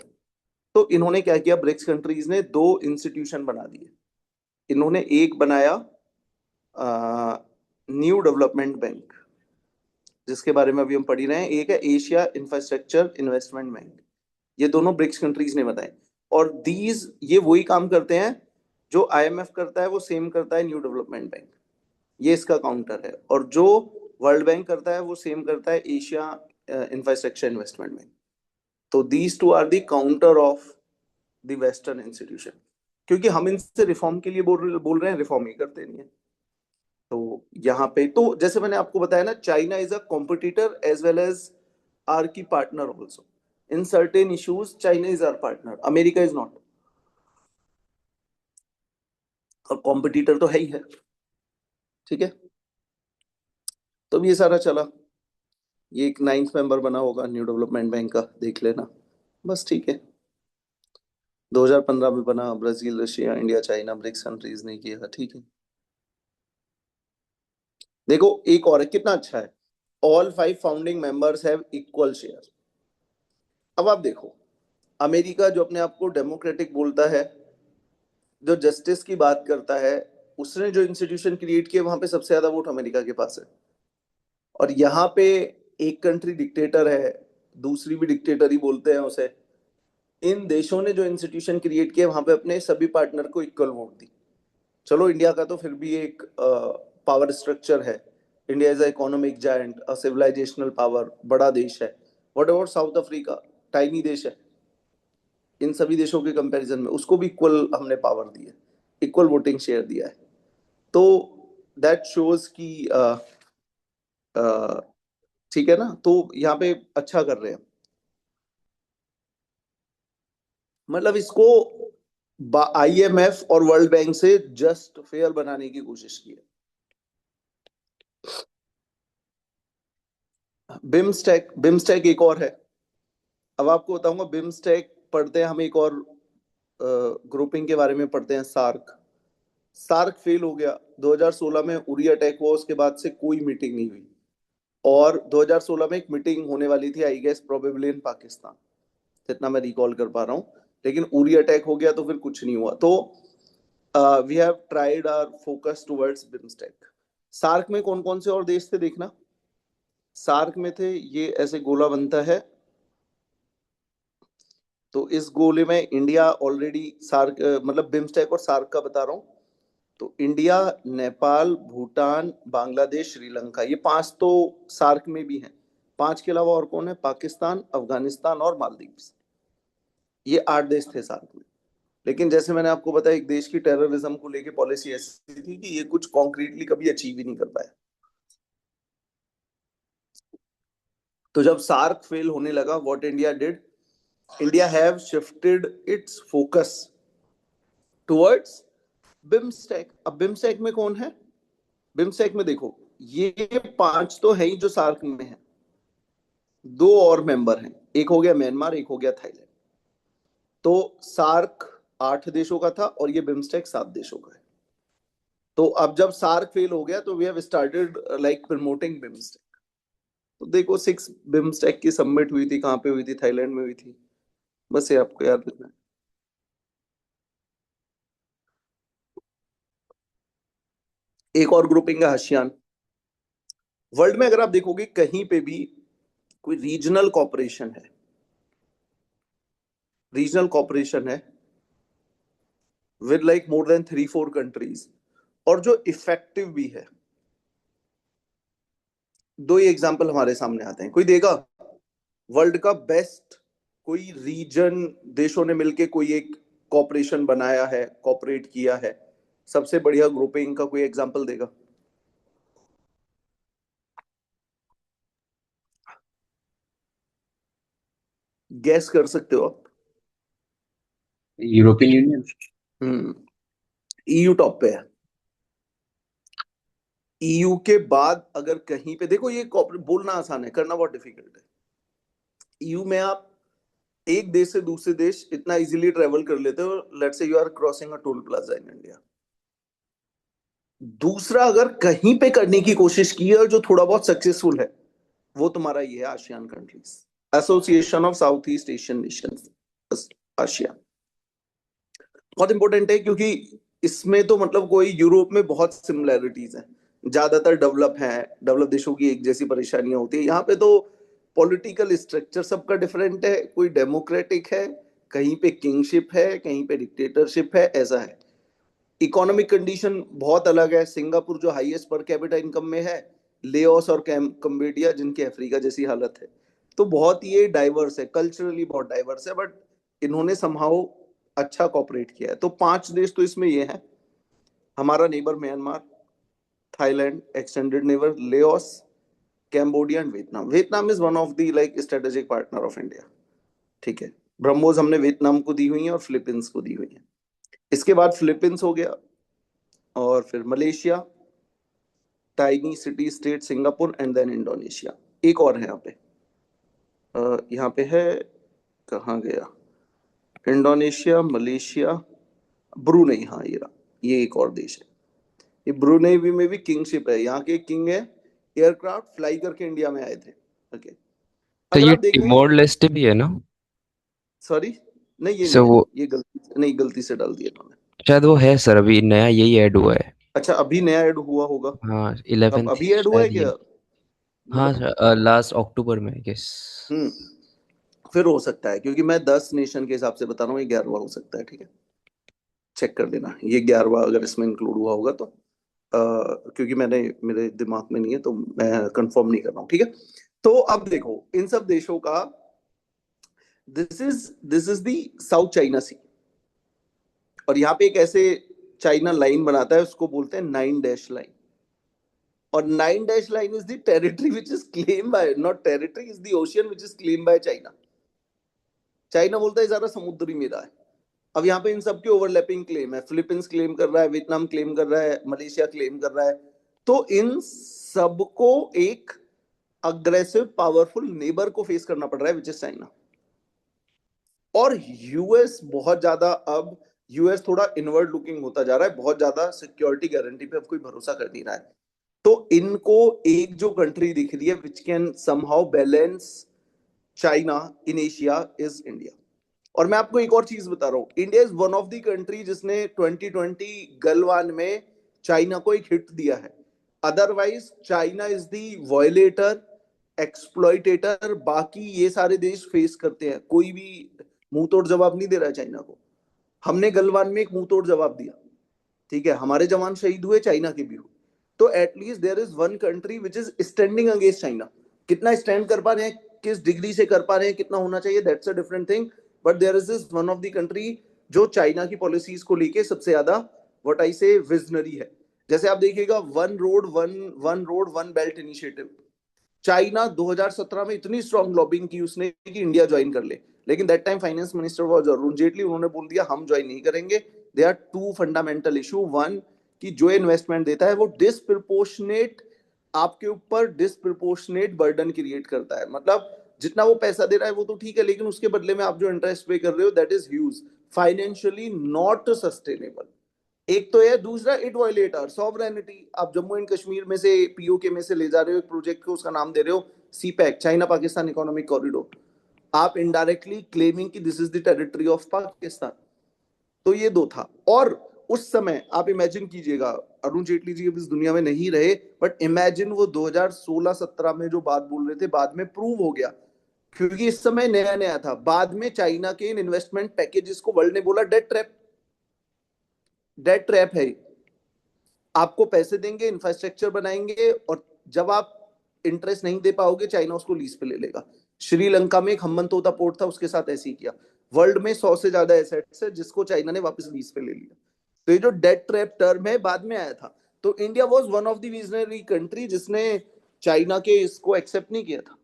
तो इन्होंने क्या किया, ब्रिक्स कंट्रीज ने 2 इंस्टीट्यूशन बना दिए। इन्होंने एक बनाया न्यू डेवलपमेंट बैंक, जिसके बारे में अभी हम पढ़ ही रहे हैं। एक है एशिया इंफ्रास्ट्रक्चर इन्वेस्टमेंट बैंक। ये दोनों ब्रिक्स कंट्रीज ने बताए। और दीज, ये वही काम करते हैं जो IMF करता है, वो सेम करता है न्यू डेवलपमेंट बैंक। ये इसका काउंटर है। और जो वर्ल्ड बैंक करता है वो सेम करता है एशिया इंफ्रास्ट्रक्चर इन्वेस्टमेंट बैंक। तो these two are the counter of the western institution. क्योंकि हम इनसे रिफॉर्म के लिए बोल रहे हैं, रिफॉर्म ही करते नहीं है। तो यहाँ पे तो जैसे मैंने आपको बताया ना, China is a competitor as well as our key partner also. In certain issues China is our partner, America is not. और कॉम्पिटिटर तो है ही है, ठीक है। तो अब ये सारा चला, ये एक 9th मेंबर बना होगा न्यू डेवलपमेंट बैंक का, देख लेना, बस, ठीक है। 2015 में बना, Brazil, Russia, India, China, BRICS countries ने किया, ठीक है। देखो एक और है, कितना अच्छा है, all 5 founding members have equal share. अब आप देखो, अमेरिका जो अपने आप को डेमोक्रेटिक बोलता है, जो जस्टिस की बात करता है, उसने जो इंस्टीट्यूशन क्रिएट किए, वहां पे सबसे ज्यादा वोट अमेरिका के पास है। और यहाँ पे एक कंट्री डिक्टेटर है, दूसरी भी डिक्टेटर ही बोलते हैं उसे। इन देशों ने जो इंस्टीट्यूशन क्रिएट किए, वहां पे अपने सभी पार्टनर को इक्वल वोट दी। चलो इंडिया का तो फिर भी एक पावर स्ट्रक्चर है। India is a economic giant, a civilisational power, बड़ा देश है। What about south Africa, tiny देश है। इन सभी देशों के कंपैरिजन में उसको भी इक्वल हमने पावर दी है, इक्वल वोटिंग शेयर दिया है। तो दैट शोज कि ठीक है ना, तो यहाँ पे अच्छा कर रहे हैं। मतलब इसको IMF और वर्ल्ड बैंक से जस्ट फेयर बनाने की कोशिश की है। बिम्स्टेक, बिम्स्टेक एक और है। अब आपको बताऊंगा, बिम्स्टेक पढ़ते हैं हम, एक और ग्रुपिंग के बारे में पढ़ते हैं, सार्क। सार्क फेल हो गया 2016 में, उरी अटैक हुआ, उसके बाद से कोई मीटिंग नहीं हुई। और 2016 में एक मीटिंग होने वाली थी, I guess probably in Pakistan, जितना मैं रिकॉल कर पा रहा हूँ। लेकिन उरी अटैक हो गया तो फिर कुछ नहीं हुआ। तो we have tried our focus towards BIMSTEC. SAARC में कौन कौन से और देश थे देखना। सार्क में थे, ये ऐसे गोला बनता है, तो इस गोले में इंडिया ऑलरेडी सार्क मतलब बिम्स्टेक और सार्क का बता रहा हूँ। तो इंडिया, नेपाल, भूटान, बांग्लादेश, श्रीलंका, ये पांच तो सार्क में भी हैं। पांच के अलावा और कौन है? पाकिस्तान, अफगानिस्तान और मालदीव्स। ये 8 देश थे सार्क में। लेकिन जैसे मैंने आपको बताया, एक देश की टेररिज्म को लेके पॉलिसी ऐसी थी कि ये कुछ कॉन्क्रीटली कभी अचीव ही नहीं कर पाया। तो जब सार्क फेल होने लगा, what India did, India have shifted it's focus towards BIMSTEC. अब बिम्स्टेक में कौन है? बिम्स्टेक में देखो, ये पांच तो है ही जो सार्क में है, दो और मेंबर हैं, एक हो गया म्यांमार, एक हो गया थाईलैंड। तो सार्क 8 देशों का था और ये बिम्स्टेक 7 देशों का है। तो अब जब सार्क फेल हो गया तो we have started like promoting BIMSTEC. तो देखो 6 बिम्स्टेक की सबमिट हुई थी, कहाँ पे हुई थी? थाईलैंड में हुई थी। बस ये आपको याद रखना है। एक और ग्रुपिंग है आसियान। वर्ल्ड में अगर आप देखोगे कहीं पे भी कोई रीजनल कॉपरेशन है, रीजनल कॉपरेशन है with like more than 3-4 countries, और जो इफेक्टिव भी है, दो ही एग्जांपल हमारे सामने आते हैं। कोई देगा वर्ल्ड का बेस्ट, कोई रीजन देशों ने मिलके कोई एक कॉपरेशन बनाया है, कॉपरेट किया है, सबसे बढ़िया ग्रुपिंग का कोई एग्जांपल देगा? गैस कर सकते हो आप? European Union. Hmm, EU top पे है। ईयू के बाद अगर कहीं पे देखो, ये बोलना आसान है, करना बहुत डिफिकल्ट है। ईयू में आप एक देश से दूसरे देश इतना इजीली ट्रेवल कर लेते हो, let's say you are crossing a toll plaza in India. दूसरा, अगर कहीं पे करने की कोशिश की है और जो थोड़ा बहुत सक्सेसफुल है, वो तुम्हारा ये है ASEAN countries, association of south east Asian Nations, ASEAN. बहुत इंपॉर्टेंट है क्योंकि इसमें तो मतलब कोई, यूरोप में बहुत सिमिलैरिटीज हैं, ज्यादातर डेवलप हैं, डेवलप देशों की एक जैसी परेशानियां होती है। यहाँ पे तो पॉलिटिकल स्ट्रक्चर सबका डिफरेंट है, कोई डेमोक्रेटिक है, कहीं पे किंगशिप है, कहीं पे डिक्टेटरशिप है, ऐसा है। इकोनॉमिक कंडीशन बहुत अलग है। सिंगापुर जो हाईएस्ट पर कैपिटा इनकम में है, लेओस और कंबोडिया जिनकी अफ्रीका जैसी हालत है। तो बहुत ये डाइवर्स है, कल्चरली बहुत डाइवर्स है, बट इन्होंने समहाउ अच्छा कॉपरेट किया है। तो 5 देश तो इसमें ये हैं, हमारा neighbour Myanmar, Thailand extended neighbour, Laos, Cambodia and Vietnam. Vietnam is one of the like strategic partner of India. ठीक है, ब्रह्मोस हमने वियतनाम को दी हुई है और फिलीपींस को दी हुई है। इसके बाद फिलीपींस हो गया, और फिर Malaysia, tiny city state Singapore, and then Indonesia. एक और है यहाँ पे, यहाँ पे है, कहाँ गया? इंडोनेशिया, मलेशिया, ब्रुनेई, हाँ ये रहा, ये एक और देश है। ये ब्रुनेई भी में भी किंगशिप है, यहाँ के किंग है, एयरक्राफ्ट फ्लाई करके इंडिया में आए थे। ओके, तो अगर ये आप देखेंगे, टिमोर लेस्टे भी है ना? सॉरी, नहीं ये सो नहीं है, वो ये गलती नहीं, गलती से डाल दिया इन्होंने। शायद वो है सर, अभी नया यही ऐड हुआ है। अच्छा, अभी नया ऐड हुआ होगा। हाँ अब 11th अभी ऐड हुआ है शायद क्या? ये। हाँ मतलब, लास्ट अक्टूबर में गेस। हम्म, फिर हो सकता है, क्योंकि मैं 10 नेशन के हिसाब से बता रहा हूँ, ये 11वां हो सकता है। ठीक है, चेक कर लेना, ये 11वां अगर इसमें इंक्लूड हुआ होगा तो, क्योंकि मैंने, मेरे दिमाग में नहीं है तो मैं कंफर्म नहीं कर रहा हूँ। ठीक है, तो अब देखो इन सब देशों का, this is the South China Sea, और यहाँ पे एक ऐसे चाइना लाइन बनाता है, उसको बोलते हैं 9 डैश लाइन। और 9 dash line is the territory which is claim bye, not territory, is the ocean which is claim by China. China बोलता है ज्यादा समुद्री मेरा है। अब यहाँ पे इन सबके ओवरलैपिंग क्लेम है, फिलीपींस क्लेम कर रहा है, वियतनाम क्लेम कर रहा है, मलेशिया क्लेम कर रहा है। तो इन सबको एक अग्रेसिव पावरफुल नेबर को फेस करना पड़ रहा है, विच इज चाइना। और यूएस बहुत ज्यादा अब, यूएस थोड़ा इनवर्ड लुकिंग होता जा रहा है, बहुत ज्यादा सिक्योरिटी गारंटी पे अब कोई भरोसा कर नहीं रहा है। तो इनको एक जो कंट्री दिख रही है which can somehow balance China in Asia is India. और मैं आपको एक और चीज बता रहा हूँ, India is one of the country जिसने 2020 गलवान में चाइना को एक हिट दिया है। Otherwise China is the violator, exploitator. बाकी ये सारे देश फेस करते हैं, कोई भी मुंह तोड़ जवाब नहीं दे रहा है चाइना को। हमने गलवान में एक मुंह तोड़ जवाब दिया, ठीक है, हमारे जवान शहीद हुए, चाइना के भी हुए। तो at least there is one country which is standing against China. कितना स्टैंड कर पा रहे हैं, किस डिग्री से कर पा रहे हैं, कितना होना चाहिए, that's a different thing. But there is this one of the country जो चाइना की पॉलिसीज को लेके सबसे ज्यादा व्हाट आई से विजनरी है। जैसे आप देखिएगा one road one belt initiative, China 2017 में इतनी स्ट्रॉन्ग लॉबिंग की उसने कि इंडिया ज्वाइन कर ले, लेकिन that time finance minister was Arun Jaitley, उन्होंने बोल दिया हम ज्वाइन नहीं करेंगे। They are two fundamental issue. One, कि जो इन्वेस्टमेंट देता है वो डिसप्रोपोर्शनेट आपके ऊपर डिसप्रोपोर्शनेट बर्डन क्रिएट करता है। मतलब जितना वो पैसा दे रहा है वो तो ठीक है, लेकिन उसके बदले में आप जो इंटरेस्ट पे कर रहे हो that is huge, financially not sustainable. एक तो है, दूसरा इट वायलेट आवर सॉवरेनिटी। आप जम्मू एंड कश्मीर में से पीओके में से ले जा रहे हो एक प्रोजेक्ट को, उसका नाम दे रहे हो CPEC, China Pakistan economic corridor. आप इनडायरेक्टली क्लेमिंग कि this is the territory of Pakistan. तो ये दो था। और उस समय आप इमेजिन कीजिएगा, अरुण जेटली जी अब इस दुनिया में नहीं रहे, बट इमेजिन वो 2016-17 में जो बात बोल रहे थे बाद में प्रूव हो गया, क्योंकि इस समय नया नया था। बाद में चाइना के इन इन्वेस्टमेंट पैकेजेस को वर्ल्ड ने बोला डेट ट्रैप, डेट ट्रैप है। आपको पैसे देंगे, इंफ्रास्ट्रक्चर बनाएंगे, और जब आप इंटरेस्ट नहीं दे पाओगे चाइना उसको लीज पे ले लेगा। श्रीलंका में एक हम्बनतोता पोर्ट था, उसके साथ ऐसे ही किया। वर्ल्ड में 100 से ज्यादा एसेट्स है जिसको चाइना ने वापस लीज पे ले लिया। तो ये जो डेट ट्रैप टर्म है बाद में आया था। तो India was one of the visionary country जिसने चाइना के इसको एक्सेप्ट नहीं किया था।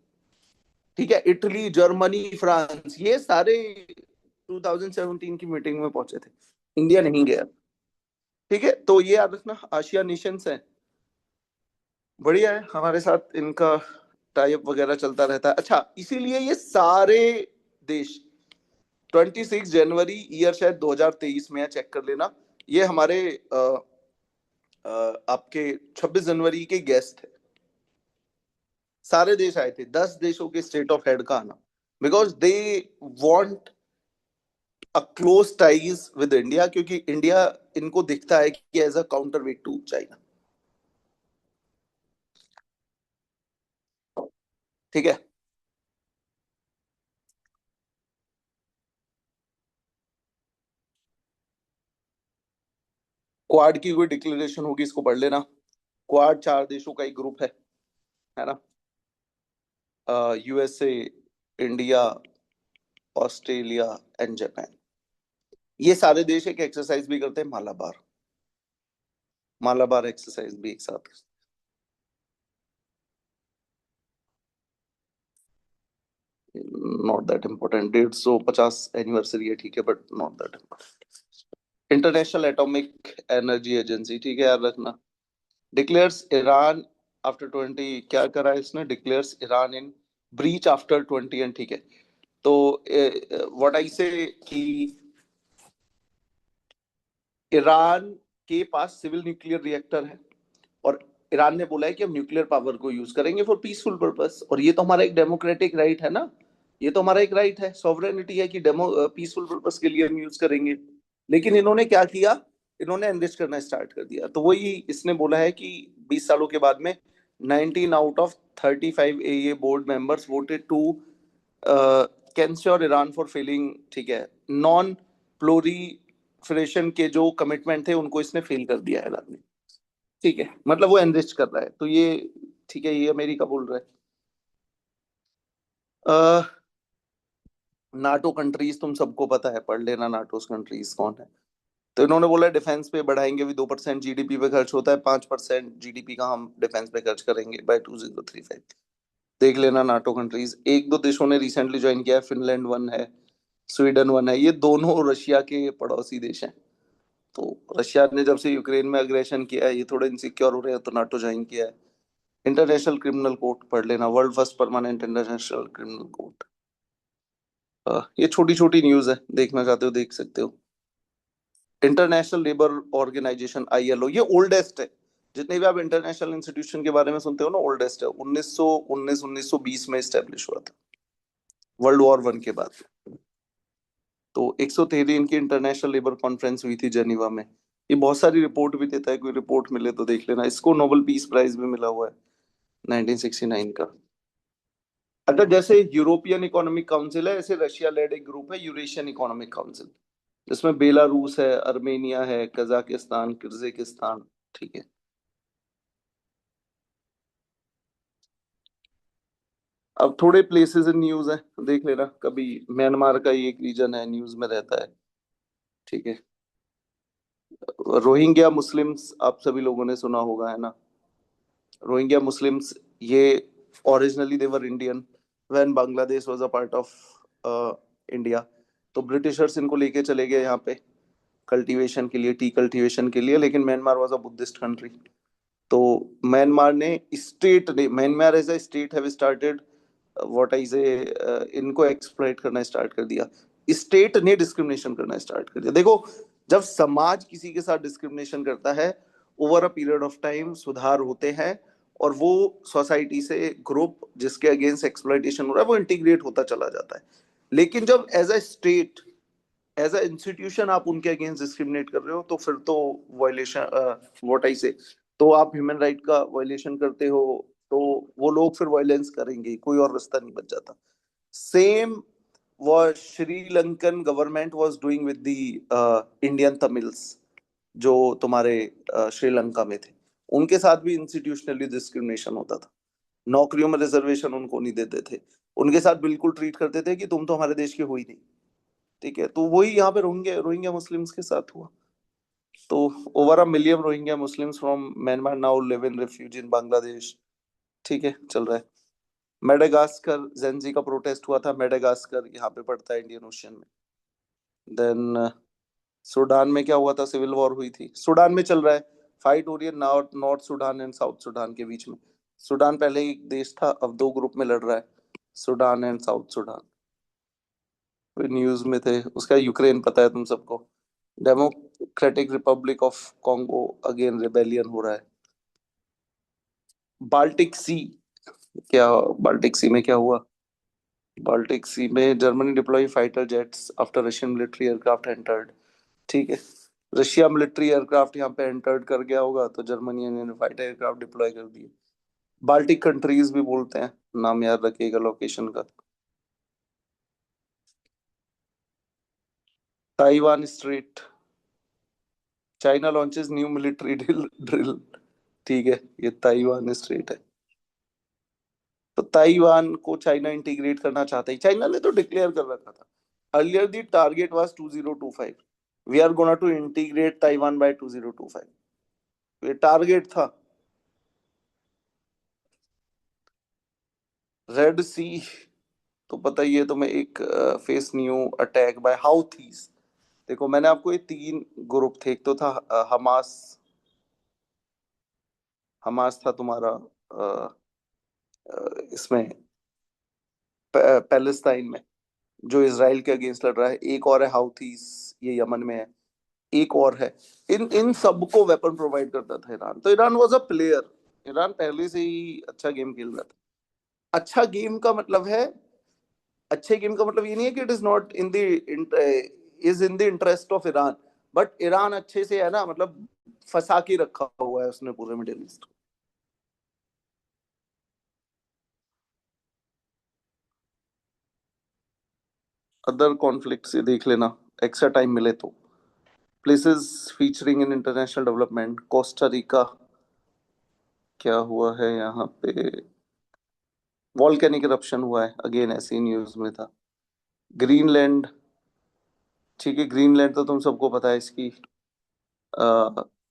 ठीक है, इटली, जर्मनी, फ्रांस, ये सारे 2017 की मीटिंग में पहुंचे थे, इंडिया नहीं गया। ठीक है, तो ये याद रखना, आशिया नेशंस है, बढ़िया है, हमारे साथ इनका टाई अप वगैरह चलता रहता है। अच्छा, इसीलिए ये सारे देश 26 जनवरी ईयर शायद 2023 में है, चेक कर लेना, ये हमारे आपके 26 जनवरी के गेस्ट है। सारे देश आए थे, 10 देशों के स्टेट ऑफ हेड का आना, because they want a close ties with India, क्योंकि इंडिया इनको दिखता है कि as a counter weight to China. ठीक है, क्वाड की कोई डिक्लेरेशन होगी, इसको पढ़ लेना। क्वाड 4 देशों का एक ग्रुप है ना, USA, India, Australia and Japan. ये सारे देश एक एक्सरसाइज भी करते हैं, मालाबार, मालाबार एक्सरसाइज भी एक साथ। नॉट दैट इम्पोर्टेंट, 150 एनिवर्सरी है, ठीक है, but not that important. International atomic energy agency, ठीक है, याद रखना। डिक्लेयर्स ईरान आफ्टर 20, क्या करा है इसने, declares Iran in breach after 20, and ठीक है। तो व्हाट आई से कि ईरान के पास सिविल न्यूक्लियर रिएक्टर है, और ईरान ने बोला है कि हम न्यूक्लियर पावर को यूज करेंगे फॉर पीसफुल पर्पस। और ये तो हमारा एक डेमोक्रेटिक राइट है ना, ये तो हमारा एक राइट है, सॉवरेनिटी है कि डेमो पीसफुल पर्पस के लिए हम यूज करेंगे। लेकिन इन्होंने क्या किया, इन्होंने एनरिच करना स्टार्ट कर दिया। तो वही इसने बोला है कि 20 सालों के बाद में 19 out of 35 AA board members voted to censure Iran for failing, ठीक है, नॉन प्लोरीफरेशन के जो कमिटमेंट थे उनको इसने फेल कर दिया है ईरान ने। ठीक है, मतलब वो एनरिच कर रहा है, तो ये ठीक है, ये अमेरिका बोल रहा है। नाटो कंट्रीज तुम सबको पता है, पढ़ लेना नाटो कंट्रीज कौन है। तो इन्होंने बोला डिफेंस पे बढ़ाएंगे, भी 2% जीडीपी पे खर्च होता है, 5% जीडीपी का हम डिफेंस पे खर्च करेंगे बाय 2035। देख लेना नाटो कंट्रीज। एक दो देशों ने रिसेंटली ज्वाइन किया है, फिनलैंड वन है, स्वीडन वन है, ये दोनों रशिया के पड़ोसी देश हैं। तो रशिया ने जब से यूक्रेन में अग्रेशन किया है, ये थोड़े इनसिक्योर हो रहे हैं, तो नाटो ज्वाइन किया है। इंटरनेशनल क्रिमिनल कोर्ट पढ़ लेना, world first permanent international criminal court. ये छोटी छोटी न्यूज है, देखना चाहते हो देख सकते हो। इंटरनेशनल लेबर ऑर्गेनाइजेशन आईएलओ, ये ओल्डेस्ट है, जितने भी आप इंटरनेशनल इंस्टीट्यूशन के बारे में सुनते हो ना, ओल्डेस्ट है, 1919 1920 में स्टेब्लिश हुआ था, वर्ल्ड वॉर वन के बाद। तो 113 इनकी इंटरनेशनल लेबर कॉन्फ्रेंस हुई थी जेनीवा में। ये बहुत सारी रिपोर्ट भी देता है, कोई रिपोर्ट मिले तो देख लेना। इसको नोबेल पीस प्राइज भी मिला हुआ है 1969 का। अच्छा, जैसे यूरोपियन इकोनॉमिक काउंसिल है, ऐसे रशिया लेड एक ग्रुप है यूरेशियन इकोनॉमिक काउंसिल, जिसमें बेलारूस है, अर्मेनिया है, कजाकिस्तान, किर्गिस्तान, ठीक है। अब थोड़े प्लेसेस इन न्यूज है, देख लेना कभी। म्यांमार का ही एक रीजन है, न्यूज में रहता है, ठीक है। रोहिंग्या मुस्लिम्स आप सभी लोगों ने सुना होगा, है ना। रोहिंग्या मुस्लिम्स, ये originally they were Indian when Bangladesh was a part of India. तो ब्रिटिशर्स इनको लेके चले गए यहाँ पे कल्टीवेशन के लिए, टी कल्टीवेशन के लिए, लेकिन Myanmar was a Buddhist country. तो म्यांमार ने स्टेट ने Myanmar as a state have started what I say, इनको एक्सप्लॉइट करना स्टार्ट कर दिया। स्टेट ने डिस्क्रिमिनेशन करना स्टार्ट कर दिया। देखो, जब समाज किसी के साथ डिस्क्रिमिनेशन करता है, over a period of time सुधार होते हैं, और वो सोसाइटी से ग्रुप जिसके अगेंस्ट एक्सप्लॉइटेशन हो रहा है वो इंटीग्रेट होता चला जाता है। लेकिन जब as a state, as a institution आप उनके अगेंस्ट डिस्क्रिमिनेट कर रहे हो, तो फिर तो वायलेशन, व्हाट आई से, तो आप ह्यूमन राइट का वायलेशन करते हो। तो वो लोग फिर वायलेंस करेंगे, कोई और रास्ता नहीं बच जाता। सेम वो Sri Lankan government was doing with the Indian Tamils, जो तुम्हारे श्रीलंका में थे। उनके साथ भी इंस्टीट्यूशनली डिस्क्रिमिनेशन होता था, नौकरियों में रिजर्वेशन उनको नहीं देते थे, उनके साथ बिल्कुल ट्रीट करते थे कि तुम तो हमारे देश के हो ही नहीं, ठीक है। तो वही यहाँ पे रोहिंग्या रोहिंग्या मुस्लिम्स के साथ हुआ। तो over a million Rohingya Muslims from Myanmar now live in refuge in Bangladesh, ठीक है, चल रहा है। मेडागास्कर जेंजी का प्रोटेस्ट हुआ था, मेडागास्कर यहाँ पे पड़ता है इंडियन ओशियन में। देन सूडान में क्या हुआ था, सिविल वॉर हुई थी, सूडान में चल रहा है, फाइट हो रही है north north Sudan and south Sudan के बीच में। सूडान पहले एक देश था, अब दो ग्रुप में लड़ रहा है, Sudan and south Sudan. News में थे उसका, यूक्रेन पता है तुम सबको, democratic Republic of Congo again rebellion हो रहा है। बाल्टिक सी, क्या बाल्टिक सी में क्या हुआ, बाल्टिक सी में Germany deploy fighter jets after Russian military aircraft entered, ठीक है। रशिया मिलिट्री एयरक्राफ्ट यहाँ पे एंटर्ड कर गया होगा, तो जर्मनी ने फाइटर एयरक्राफ्ट डिप्लॉय कर दिए। बाल्टिक कंट्रीज भी बोलते हैं, नाम याद रखिएगा लोकेशन का। Taiwan straight, China launches new military drill, ठीक है, ये ताइवान स्ट्रेट है। तो ताइवान को चाइना इंटीग्रेट करना चाहता है, चाइना ने तो डिक्लेयर कर रखा था, earlier the target was 2025, we are gonna to integrate Taiwan by 2025, ये टारगेट था। रेड सी, तो पता ही है तुम्हें, एक फेस न्यू अटैक बाय हाउथीज। देखो मैंने आपको ये तीन ग्रुप थे, एक तो था हमास, हमास था तुम्हारा इसमें पैलेस्टाइन में, जो इसराइल के अगेंस्ट लड़ रहा है। एक और है हाउथीज, ये यमन में है। एक और है, इन इन सबको वेपन प्रोवाइड करता था ईरान। तो Iran was a player, Iran पहले से ही अच्छा गेम खेल रहा था। अच्छा गेम का मतलब है, अच्छे गेम का मतलब ये नहीं है कि it is not in the is in the interest of Iran, but Iran अच्छे से है ना, मतलब फंसा के रखा हुआ है उसने पूरे मिडिल ईस्ट। अदर कॉन्फ्लिक्ट से देख लेना एक्स्ट्रा टाइम मिले तो। Places featuring in international development, Costa Rica, क्या हुआ है यहाँ पे, वॉल्केनिक इरप्शन हुआ है, अगेन ऐसी न्यूज में था। ग्रीनलैंड, ठीक है, ग्रीनलैंड तो तुम सबको पता है इसकी,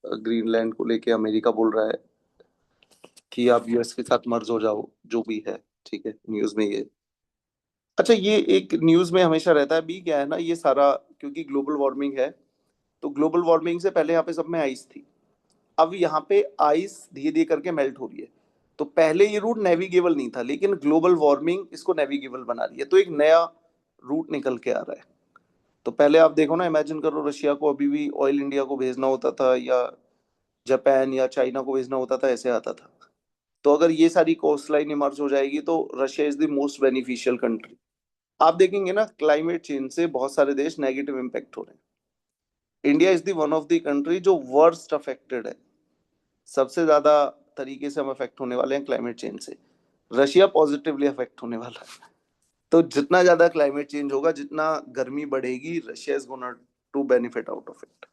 ग्रीनलैंड को लेके अमेरिका बोल रहा है कि आप यूएस के साथ मर्ज हो जाओ, जो भी है, ठीक है, न्यूज में ये। अच्छा, ये एक न्यूज में हमेशा रहता है भी, क्या है ना ये सारा, क्योंकि ग्लोबल वार्मिंग है, तो ग्लोबल वार्मिंग से पहले यहाँ पे सब में आइस थी, अब यहाँ पे आइस धीरे धीरे करके मेल्ट हो रही है। तो पहले ये रूट नेविगेबल नहीं था, लेकिन ग्लोबल वार्मिंग इसको नेविगेबल बना रही है, तो एक नया रूट निकल के आ रहा है। तो पहले आप देखो ना, इमेजिन करो रशिया को अभी भी ऑयल इंडिया को भेजना होता था, या जापान या चाइना को भेजना होता था, ऐसे आता था। तो अगर ये सारी कोस्ट लाइन इमर्ज हो जाएगी तो Russia is the most beneficial country. आप देखेंगे ना, क्लाइमेट चेंज से बहुत सारे देश नेगेटिव इम्पैक्ट हो रहे हैं। India is the one of the country जो वर्स्ट अफेक्टेड है, सबसे ज्यादा तरीके से हम अफेक्ट होने वाले हैं क्लाइमेट चेंज से। रशिया पॉजिटिवली अफेक्ट होने वाला है। तो जितना ज्यादा क्लाइमेट चेंज होगा, जितना गर्मी बढ़ेगी, Russia is gonna to benefit out of it.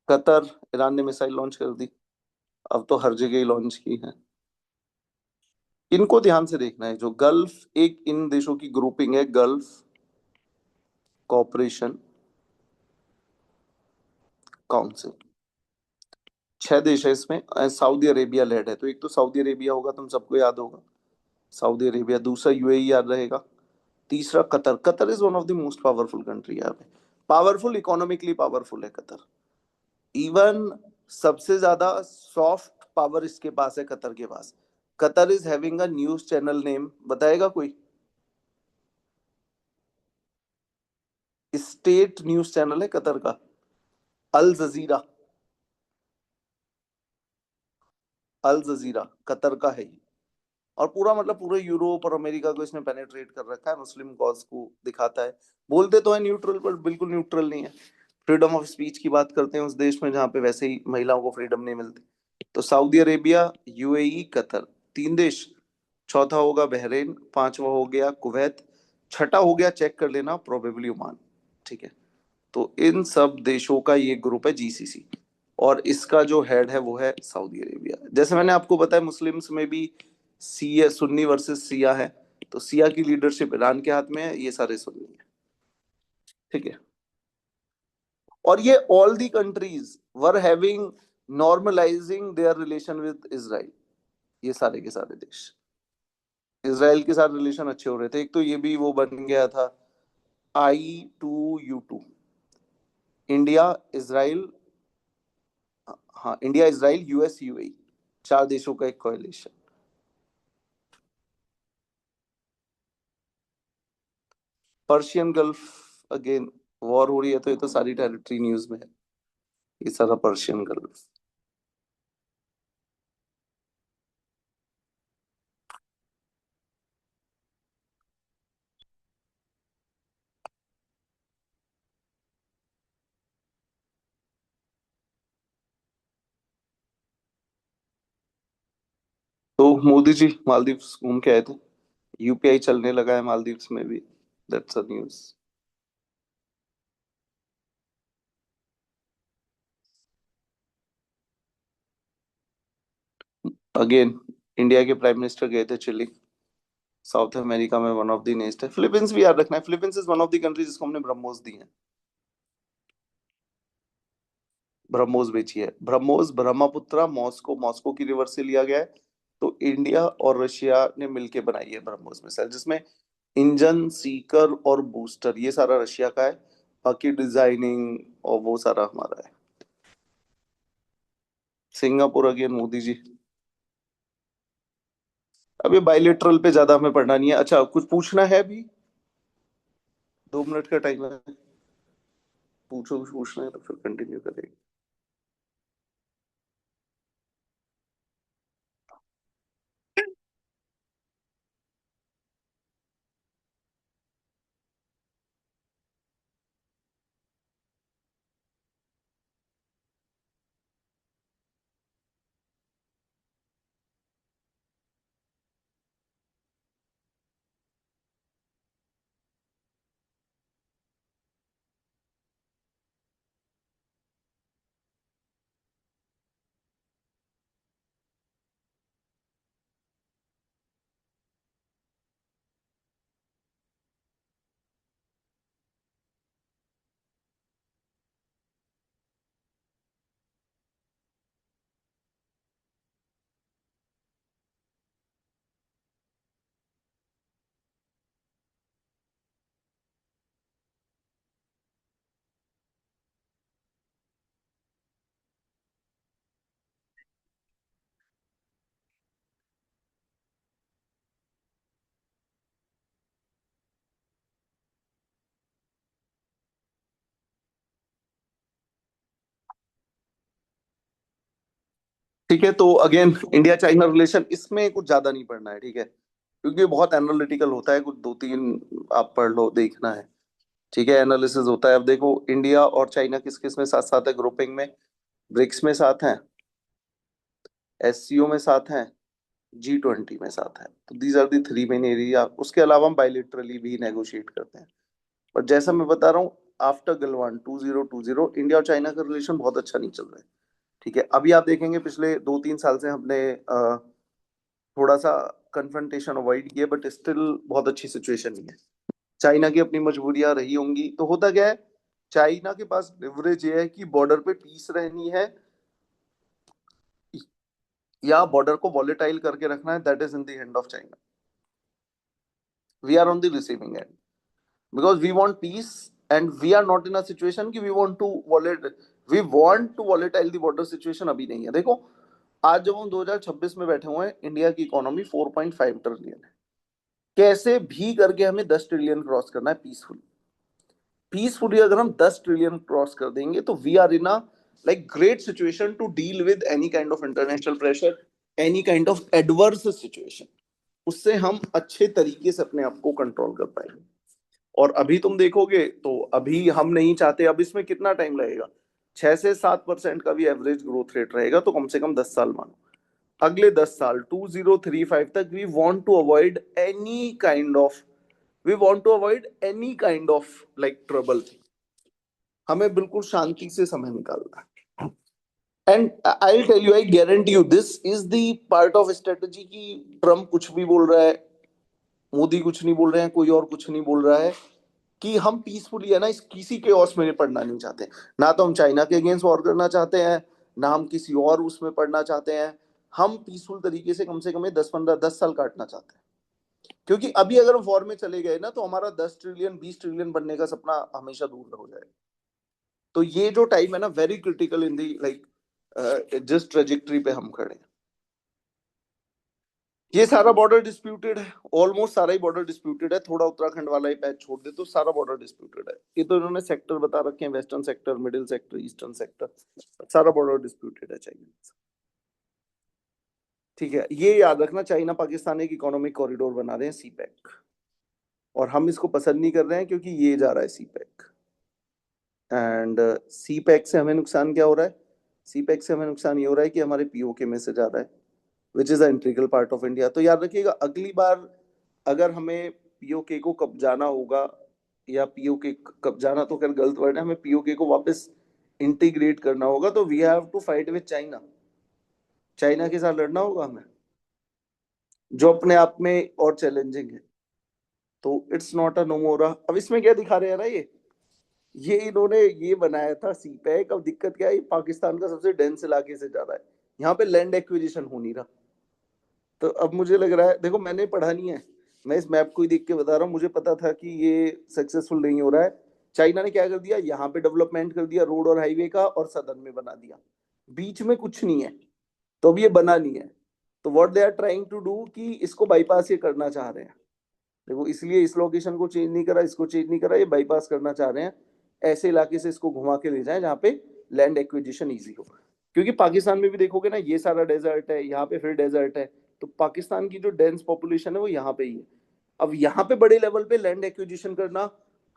Qatar, Iran ने मिसाइल लॉन्च कर दी। अब तो हर जगह ही लॉन्च की है। इनको ध्यान से देखना है, जो गल्फ, एक इन देशों की ग्रुपिंग है, गल्फ कॉपरेशन काउंसिल। 6 देश है इसमें। सऊदी अरेबिया लेड है, तो एक तो सऊदी अरेबिया होगा, तुम सबको याद होगा, सऊदी अरेबिया। दूसरा यूएई याद रहेगा। तीसरा Qatar. Qatar is one of the most powerful country यहाँ पे। पावरफुल, इकोनॉमिकली पावरफुल है कतर। इवन सबसे ज्यादा सॉफ्ट पावर इसके पास है, कतर के पास। Qatar is having a news channel name, बताएगा कोई? स्टेट न्यूज चैनल है कतर का, अल जजीरा। अल जजीरा कतर का है ये। और पूरा मतलब पूरे यूरोप और अमेरिका को इसने पेनेट्रेट कर रखा है, मुस्लिम कॉज को दिखाता है। बोलते तो है न्यूट्रल, पर बिल्कुल न्यूट्रल नहीं है। फ्रीडम ऑफ स्पीच की बात करते हैं उस देश में जहाँ पे वैसे ही महिलाओं को फ्रीडम नहीं मिलती। तो सऊदी अरेबिया, यूएई, कतर, 3 देश। चौथा होगा बहरेन, पांचवा हो गया कुवैत, छठा हो गया, चेक कर लेना, प्रोबेबली ओमान। ठीक है। तो इन सब देशों का ये ग्रुप है जीसीसी। और इसका जो हेड है वो है सऊदी अरेबिया। जैसे मैंने आपको बताया, मुस्लिम्स में भी सिया, सुन्नी वर्सेस सिया है। तो सिया की लीडरशिप ईरान के हाथ में है, ये सारे सुन्नी है। ठीक है। और ये all the countries were having normalising there relation with Israel. ये सारे के सारे देश इसराइल के साथ रिलेशन अच्छे हो रहे थे। एक तो ये भी वो बन गया था, I2U2, इंडिया इसराइल। हाँ, इंडिया इसराइल यूएस यूएई, 4 देशों का एक coalition. Persian gulf again, war हो रही है तो ये तो सारी टेरिटरी न्यूज में है, ये सारा पर्शियन गल्फ। तो मोदी जी मालदीव्स घूम के आए थे, यूपीआई चलने लगा है मालदीव्स में भी। That's a news. Again, India के प्राइम मिनिस्टर गए थे चिली। साउथ अमेरिका में वन ऑफ द नेस्ट है। फिलीपींस भी याद रखना है, Philippines is one of the country जिसको हमने ब्रह्मोस दी है। ब्रह्मोस बेची है। ब्रह्मोस, ब्रह्मपुत्रा, मॉस्को, मॉस्को की रिवर से लिया गया है। तो इंडिया और रशिया ने मिलके बनाई है ब्रह्मोस मिसाइल, जिसमें इंजन, सीकर और बूस्टर ये सारा रशिया का है। बाकी डिजाइनिंग और वो सारा हमारा है। Singapore again Modi ji. अब ये बायलेटरल पे ज्यादा हमें पढ़ना नहीं है। अच्छा, कुछ पूछना है अभी? 2 मिनट का टाइम है। पूछो, कुछ पूछना है तो फिर कंटिन्यू करेंगे। ठीक है, तो अगेन इंडिया चाइना रिलेशन इसमें कुछ ज्यादा नहीं पढ़ना है, ठीक है, क्योंकि ये बहुत एनालिटिकल होता है, कुछ दो तीन आप पढ़ लो, देखना है, ठीक है, एनालिसिस होता है। अब देखो इंडिया और चाइना किस किस में साथ साथ है ग्रुपिंग में, ब्रिक्स में साथ हैं, एससीओ में साथ हैं, G20 में साथ हैं। तो these are the three main area. उसके अलावा हम बायलेटरली भी नेगोशिएट करते हैं। पर जैसा मैं बता रहा हूँ, आफ्टर गलवान 2020 इंडिया और चाइना का रिलेशन बहुत अच्छा नहीं चल रहा है, ठीक है। अभी आप देखेंगे पिछले 2-3 साल से हमने थोड़ा सा कन्फ्रंटेशन अवॉइड किया, बट स्टिल बहुत अच्छी सिचुएशन नहीं है। चाइना की अपनी मजबूरियां रही होंगी। तो होता क्या है, चाइना के पास लिवरेज ये है कि बॉर्डर पे पीस रहनी है या बॉर्डर को वॉलेटाइल करके रखना है, that is in the hand of China. We are on the receiving end because we want peace and we are not in a situation कि we want to volatile the border situation अभी नहीं है। देखो आज जब हम 2026 में बैठे हुए हैं, इंडिया की इकोनॉमी 4.5 ट्रिलियन है। कैसे भी करके हमें 10 ट्रिलियन क्रॉस करना है पीसफुली। पीसफुली अगर हम 10 ट्रिलियन क्रॉस कर देंगे तो we are in a like great situation to deal with any kind of international pressure, any kind of adverse situation. उससे हम अच्छे तरीके से अपने आप को कंट्रोल कर पाएंगे। और अभी तुम देखोगे तो अभी हम नहीं चाहते, अब इसमें कितना टाइम लगेगा, 6 से 7% का भी एवरेज ग्रोथ रेट रहेगा, तो कम से कम 10 साल मानो। अगले 10 साल 2035 तक we want to avoid any kind of like trouble. हमें बिल्कुल शांति से समय निकालना है। And I tell you, I guarantee you, this is the part of strategy की ट्रम्प कुछ भी बोल रहा है, मोदी कुछ नहीं बोल रहे हैं, कोई और कुछ नहीं बोल रहा है, कि हम पीसफुली है ना इस किसी के ऑस में पढ़ना नहीं चाहते। ना तो हम चाइना के अगेंस्ट वॉर करना चाहते हैं, ना हम किसी और उसमें पढ़ना चाहते हैं। हम पीसफुल तरीके से कम 10 साल काटना चाहते हैं। क्योंकि अभी अगर हम वॉर में चले गए ना, तो हमारा 10 ट्रिलियन 20 ट्रिलियन बनने का सपना हमेशा दूर हो जाएगा। तो ये जो टाइम है ना, very critical in the like जिस ट्रेजेक्टरी पे हम खड़े हैं। ये सारा बॉर्डर डिस्प्यूटेड है, ऑलमोस्ट सारा ही बॉर्डर डिस्प्यूटेड है। थोड़ा उत्तराखंड वाला ही पैच छोड़ दे तो सारा बॉर्डर डिस्प्यूटेड है। ये तो इन्होंने सेक्टर बता रखे हैं, western sector, middle sector, eastern sector, सारा बॉर्डर डिस्प्यूटेड है चाइना। ठीक है, ये याद रखना, चाइना पाकिस्तान एक इकोनॉमिक कॉरिडोर बना रहे हैं, सीपैक, और हम इसको पसंद नहीं कर रहे हैं क्योंकि ये जा रहा है सीपैक। एंड सीपैक से हमें नुकसान क्या हो रहा है? सीपैक से हमें नुकसान ये हो रहा है कि हमारे पीओके में से जा रहा है, which is a integral part of India. तो याद रखिएगा, अगली बार अगर हमें पीओके को कब्जाना होगा, या पीओके कब्जाना तो खैर गलत वर्ड है, हमें पीओके को वापस इंटीग्रेट करना होगा, तो we have to fight with China. China के साथ लड़ना होगा हमें, जो अपने आप में और चैलेंजिंग है। तो इट्स नॉट अ नोमोरा। अब इसमें क्या दिखा रहे हैं ना, ये इन्होंने ये बनाया था सीपैक। अब दिक्कत क्या है, पाकिस्तान का सबसे डेंस इलाके से जा रहा है, यहाँ पे लैंड एक्विजिशन हो नहीं रहा। तो अब मुझे लग रहा है, देखो मैंने पढ़ा नहीं है, मैं इस मैप को ही देख के बता रहा हूँ, मुझे पता था कि ये सक्सेसफुल नहीं हो रहा है। चाइना ने क्या कर दिया, यहाँ पे डेवलपमेंट कर दिया रोड और हाईवे का, और सदन में बना दिया, बीच में कुछ नहीं है, तो अब ये बना नहीं है। तो what they are trying to do कि इसको बाईपास ये करना चाह रहे हैं। देखो इसलिए इस लोकेशन को चेंज नहीं करा, इसको चेंज नहीं करा, ये बाईपास करना चाह रहे हैं। ऐसे इलाके से इसको घुमा के ले जाए जहाँ पे लैंड एक्विजिशन ईजी हो। क्योंकि पाकिस्तान में भी देखोगे ना, ये सारा डेजर्ट है, यहाँ पे फिर डेजर्ट है, तो पाकिस्तान की जो डेंस पॉपुलेशन है वो यहाँ पे ही है। अब यहाँ पे बड़े लेवल पे लैंड एक्विजिशन करना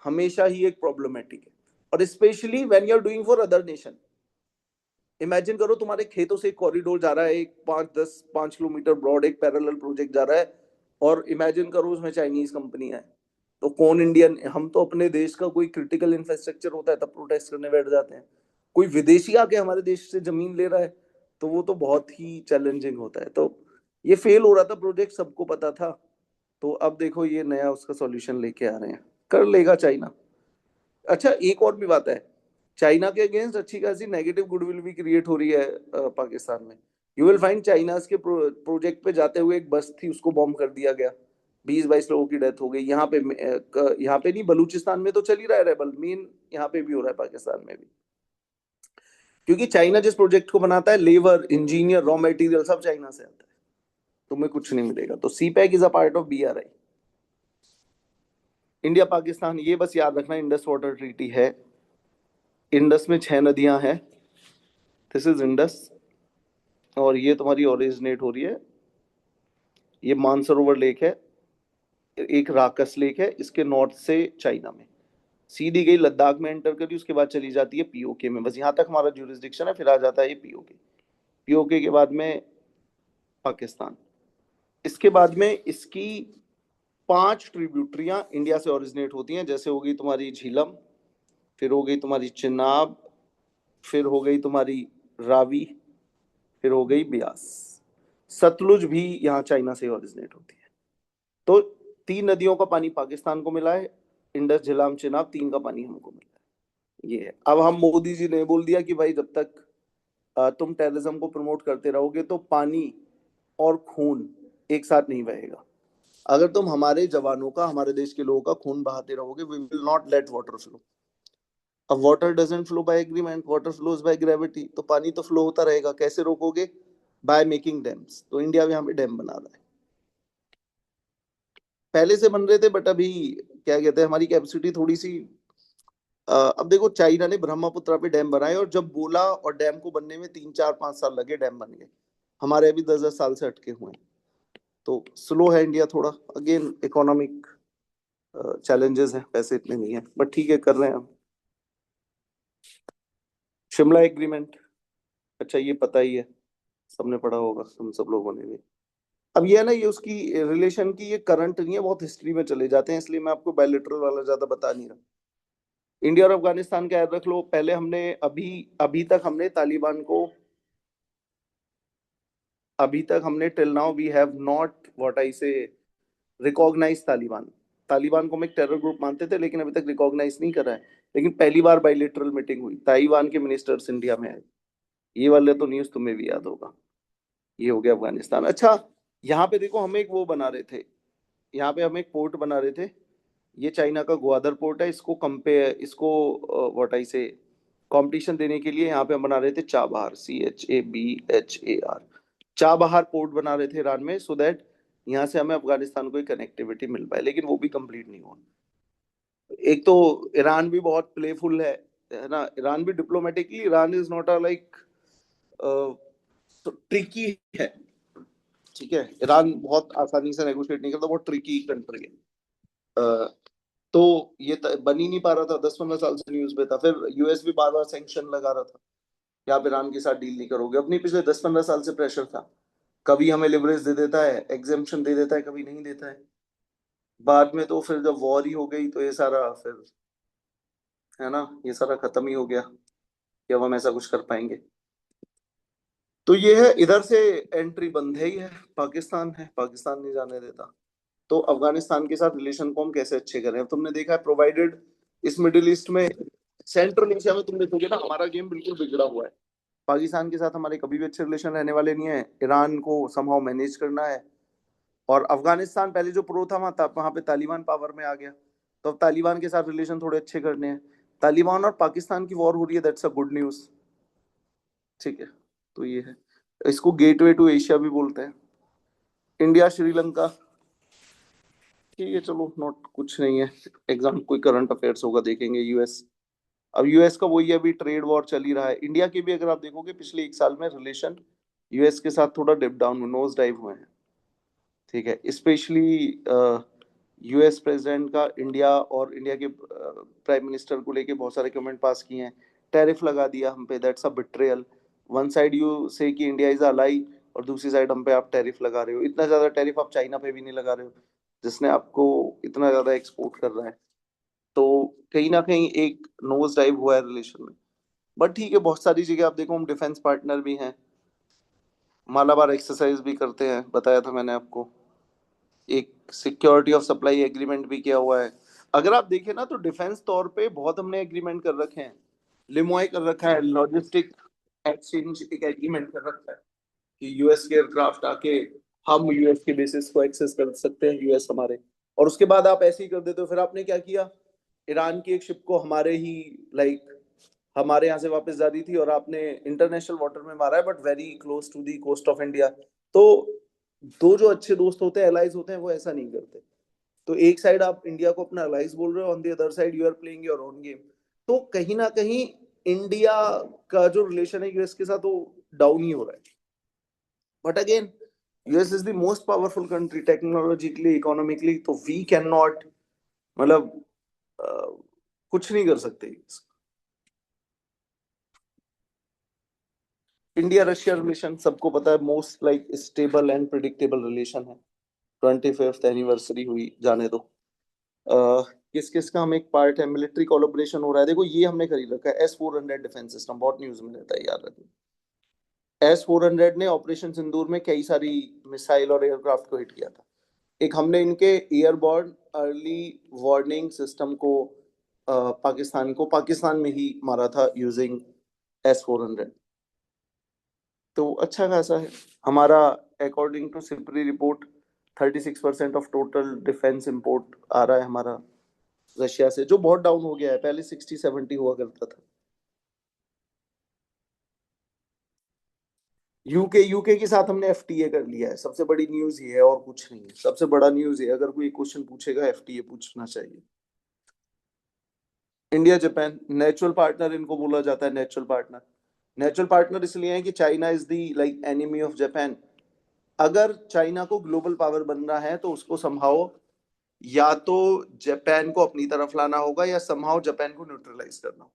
हमेशा ही एक प्रॉब्लमेटिक है, और specially when you are doing for other nation. Imagine करो तुम्हारे खेतों से एक कॉरिडोर जा रहा है, एक 5-10-5 किलोमीटर ब्रॉड एक पैरेलल प्रोजेक्ट जा रहा है, और इमेजिन करो उसमें चाइनीज कंपनी है। तो कौन इंडियन, हम तो अपने देश का कोई क्रिटिकल इंफ्रास्ट्रक्चर होता है तब प्रोटेस्ट करने बैठ जाते हैं, कोई विदेशी आके हमारे देश से जमीन ले रहा है, तो वो तो बहुत ही चैलेंजिंग होता है। तो ये फेल हो रहा था प्रोजेक्ट, सबको पता था। तो अब देखो ये नया उसका सॉल्यूशन लेके आ रहे हैं, कर लेगा चाइना। अच्छा एक और भी बात है, चाइना के अगेंस्ट अच्छी खासी नेगेटिव गुडविल भी क्रिएट हो रही है पाकिस्तान में। यू विल फाइंड चाइना के प्रोजेक्ट पे जाते हुए एक बस थी, उसको बॉम्ब कर दिया गया, 20-22 लोगों की डेथ हो गई। यहाँ पे नहीं, बलूचिस्तान में तो चल ही रहा है रेबल, मेन यहाँ पे भी हो रहा है, पाकिस्तान में भी। क्योंकि चाइना जिस प्रोजेक्ट को बनाता है, लेबर, इंजीनियर, रॉ मटेरियल सब चाइना से आता है, तुम्हें कुछ नहीं मिलेगा। तो CPEC is a part of BRI। India Pakistan, ये बस याद रखना, इंडस वाटर ट्रीटी है। इंडस में 6 नदियां हैं, दिस इज इंडस। और ये तुम्हारी ओरिजिनेट हो रही है, ये मानसरोवर लेक है, एक राकस लेक है, इसके नॉर्थ से चाइना में सीधी गई, लद्दाख में एंटर करी, उसके बाद चली जाती है पीओके में। बस यहाँ तक हमारा ज्यूरिसडिक्शन है, फिर आ जाता है ये पीओके। पीओके के बाद में पाकिस्तान। इसके बाद में इसकी 5 ट्रिब्यूटरियां इंडिया से ओरिजिनेट होती हैं, जैसे हो गई तुम्हारी झीलम, फिर हो गई तुम्हारी चिनाब, फिर हो गई तुम्हारी रावी, फिर हो गई ब्यास। सतलुज भी यहाँ चाइना से ओरिजिनेट होती है। तो 3 नदियों का पानी पाकिस्तान को मिला है, इंडस, झेलम, चिनाब, 3 का पानी हमको मिला है। ये है। अब हम, मोदी जी ने बोल दिया कि भाई जब तक तुम टेररिज्म को प्रमोट करते रहोगे तो पानी और खून एक साथ नहीं बहेगा। अगर तुम हमारे जवानों का, हमारे देश के लोगों का खून बहाते रहोगे, we will not let water flow. अब water doesn't flow by agreement, water flows by gravity. तो पानी तो फ्लो होता रहेगा, कैसे रोकोगे? By making dams. तो इंडिया भी यहाँ पे डैम बना रहा है, पहले से बन रहे थे, बट अभी क्या कहते हैं, हमारी कैपेसिटी थोड़ी सी अब देखो, चाइना ने ब्रह्मपुत्र पे डैम बनाए, और जब बोला, और डैम को बनने में 3 4 5 साल लगे, डैम बन गए। हमारे अभी 10 10 साल से अटके हुए हैं। तो स्लो है इंडिया थोड़ा, अगेन इकोनॉमिक चैलेंजेस हैं, पैसे इतने नहीं है, बट ठीक है, कर रहे हैं हम। शिमला एग्रीमेंट, अच्छा ये पता ही है, सबने पढ़ा होगा, हम सब लोगों ने भी। अब ये है ना, ये उसकी रिलेशन की ये करंट नहीं है, बहुत हिस्ट्री में चले जाते हैं, इसलिए मैं आपको बायलैटरल वाला ज्यादा बता नहीं रहा। इंडिया और अफगानिस्तान का याद रख लो। पहले हमने, अभी अभी तक हमने तालिबान को, अभी तक हमने, till now we have not, what I say, recognise Taliban. Taliban को हम एक टेरर ग्रुप मानते थे, लेकिन अभी तक रिकॉग्नाइज नहीं करा है। लेकिन पहली बार बायलैटरल मीटिंग हुई, ताइवान के मिनिस्टर्स इंडिया में आए। ये वाले तो न्यूज तुम्हें भी याद होगा। ये हो गया अफगानिस्तान। अच्छा, यहाँ पे देखो, हम एक वो बना रहे थे, यहाँ पे हम एक पोर्ट बना रहे थे। ये चाइना का ग्वादर पोर्ट है, इसको कंपेयर, इसको व्हाट आई से, कंपटीशन देने के लिए यहाँ पे हम बना रहे थे चाबहार, CHABHAR, चाबहार पोर्ट बना रहे थे ईरान में, सो दैट यहाँ से हमें अफगानिस्तान को कनेक्टिविटी मिल पाए, लेकिन वो भी कंप्लीट नहीं हुआ। एक तो ईरान भी बहुत प्लेफुल है ना, ईरान भी diplomatically, Iran is not a like, tricky है, ठीक है। ईरान बहुत आसानी से नेगोशिएट नहीं करता, बहुत ट्रिकी कंट्री है। अ, तो ये बन ही नहीं पा रहा था, 10 15 साल से न्यूज पे था। फिर यूएस भी बार बार सैंक्शन लगा रहा था कि आप ईरान के साथ डील नहीं करोगे। अपनी पिछले 10 15 साल से प्रेशर था, कभी हमें लिवरेज दे देता है, एग्जेम्पशन दे देता है, कभी नहीं देता है। बाद में तो फिर जब वॉर ही हो गई, तो ये सारा फिर, है ना, ये सारा खत्म ही हो गया कि अब हम ऐसा कुछ कर पाएंगे। तो ये है, इधर से एंट्री बंद है ही है, पाकिस्तान है, पाकिस्तान नहीं जाने देता। तो अफगानिस्तान के साथ रिलेशन को हम कैसे अच्छे करें? अब तुमने देखा है, प्रोवाइडेड इस मिडिल ईस्ट में, सेंट्रल एशिया में, तुम देखोगे ना, हमारा गेम बिल्कुल बिगड़ा हुआ है। पाकिस्तान के साथ हमारे कभी भी अच्छे रिलेशन रहने वाले नहीं है, ईरान को समहाउ मैनेज करना है। और अफगानिस्तान पहले जो प्रो था, वहां पे तालिबान पावर में आ गया, तो अब तालिबान के साथ रिलेशन थोड़े अच्छे करने हैं। तालिबान और पाकिस्तान की वॉर हो रही है, दैट्स अ गुड न्यूज, ठीक है। तो ये है, इसको गेटवे टू एशिया भी बोलते हैं। इंडिया श्रीलंका, ठीक है, चलो, नॉट, कुछ नहीं है। एग्जाम, कोई करंट अफेयर्स होगा देखेंगे। यूएस, अब यूएस का वही अभी ट्रेड वॉर चल ही रहा है। इंडिया के भी अगर आप देखोगे, पिछले 1 साल में रिलेशन यूएस के साथ थोड़ा डिप डाउन, नोज डाइव हुए हैं, ठीक है। स्पेशली यूएस प्रेसिडेंट का इंडिया और इंडिया के प्राइम मिनिस्टर को लेके बहुत सारे कमेंट पास किए हैं। टैरिफ लगा दिया हम पे, that's a betrayal. One side you से कि इंडिया इज अलाई, और दूसरी साइड हम पे आप टैरिफ लगा रहे हो। इतना ज्यादा टैरिफ आप चाइना पे भी नहीं लगा रहे हो, जिसने आपको इतना ज्यादा एक्सपोर्ट कर रहा है। तो कहीं ना कहीं एक नोज डाइव हुआ है रिलेशन में। बट ठीक है, बहुत सारी जगह आप देखो, हम डिफेंस पार्टनर भी हैं, मालाबार एक्सरसाइज भी करते हैं, बताया था मैंने आपको। एक सिक्योरिटी ऑफ सप्लाई एग्रीमेंट भी किया हुआ है। अगर आप देखें ना, तो डिफेंस तौर पे बहुत हमने एग्रीमेंट कर रखे हैं। लिमोए कर रखा है, लॉजिस्टिक एक्सचेंज एक एग्रीमेंट कर रखा है कि यूएस के एयरक्राफ्ट आके हम यूएस के बेसिस को एक्सेस कर सकते हैं, यूएस हमारे। और उसके बाद आप ऐसे ही कर देते हो। फिर आपने क्या किया, ईरान की एक शिप को हमारे ही, लाइक, हमारे यहाँ से वापस जा रही थी, और आपने इंटरनेशनल वाटर में मारा है, but very close to the coast of India. तो दो जो अच्छे दोस्त होते हैं, एलाइज होते हैं, वो ऐसा नहीं करते। तो एक साइड आप इंडिया को अपना एलाइज बोल रहे हो, on the other side you are playing your own game. तो कहीं ना कहीं इंडिया का जो रिलेशन है यूएस के साथ, वो डाउन ही हो रहा है। But again US is the most powerful country technologically economically, तो वी कैन नॉट, मतलब कुछ नहीं कर सकते। इंडिया रशिया रिलेशन सबको पता है, most like stable and predictable relation है। 25th एनिवर्सरी हुई, जाने दो। किस किस का हम एक पार्ट है, मिलिट्री कोलैबोरेशन हो रहा है। देखो ये हमने खरीद रखा है S-400 डिफेंस सिस्टम, बहुत न्यूज में रहता है, याद रखना। S-400 ने ऑपरेशन सिंदूर में कई सारी मिसाइल और एयरक्राफ्ट को हिट किया था। एक हमने इनके एयरबॉर्न अर्ली वार्निंग सिस्टम को पाकिस्तान में ही मारा था यूजिंग S-400। तो अच्छा खासा है हमारा। According to SIPRI report 36% of total defence import आ रहा है हमारा रशिया से, जो बहुत डाउन हो गया है, पहले 60-70 हुआ करता था। यूके के साथ हमने एफटीए कर लिया है, सबसे बड़ी न्यूज ये है और कुछ नहीं है। सबसे बड़ा न्यूज ये, अगर कोई क्वेश्चन पूछेगा एफटीए पूछना चाहिए। इंडिया जापान नेचुरल पार्टनर इनको बोला जाता है, नेचुरल पार्टनर इसलिए है कि China is the like enemy of Japan. अगर चाइना को ग्लोबल पावर बनना है तो उसको संभाओ, या तो जापान को अपनी तरफ लाना होगा या संभाव जापान को न्यूट्रलाइज करना होगा।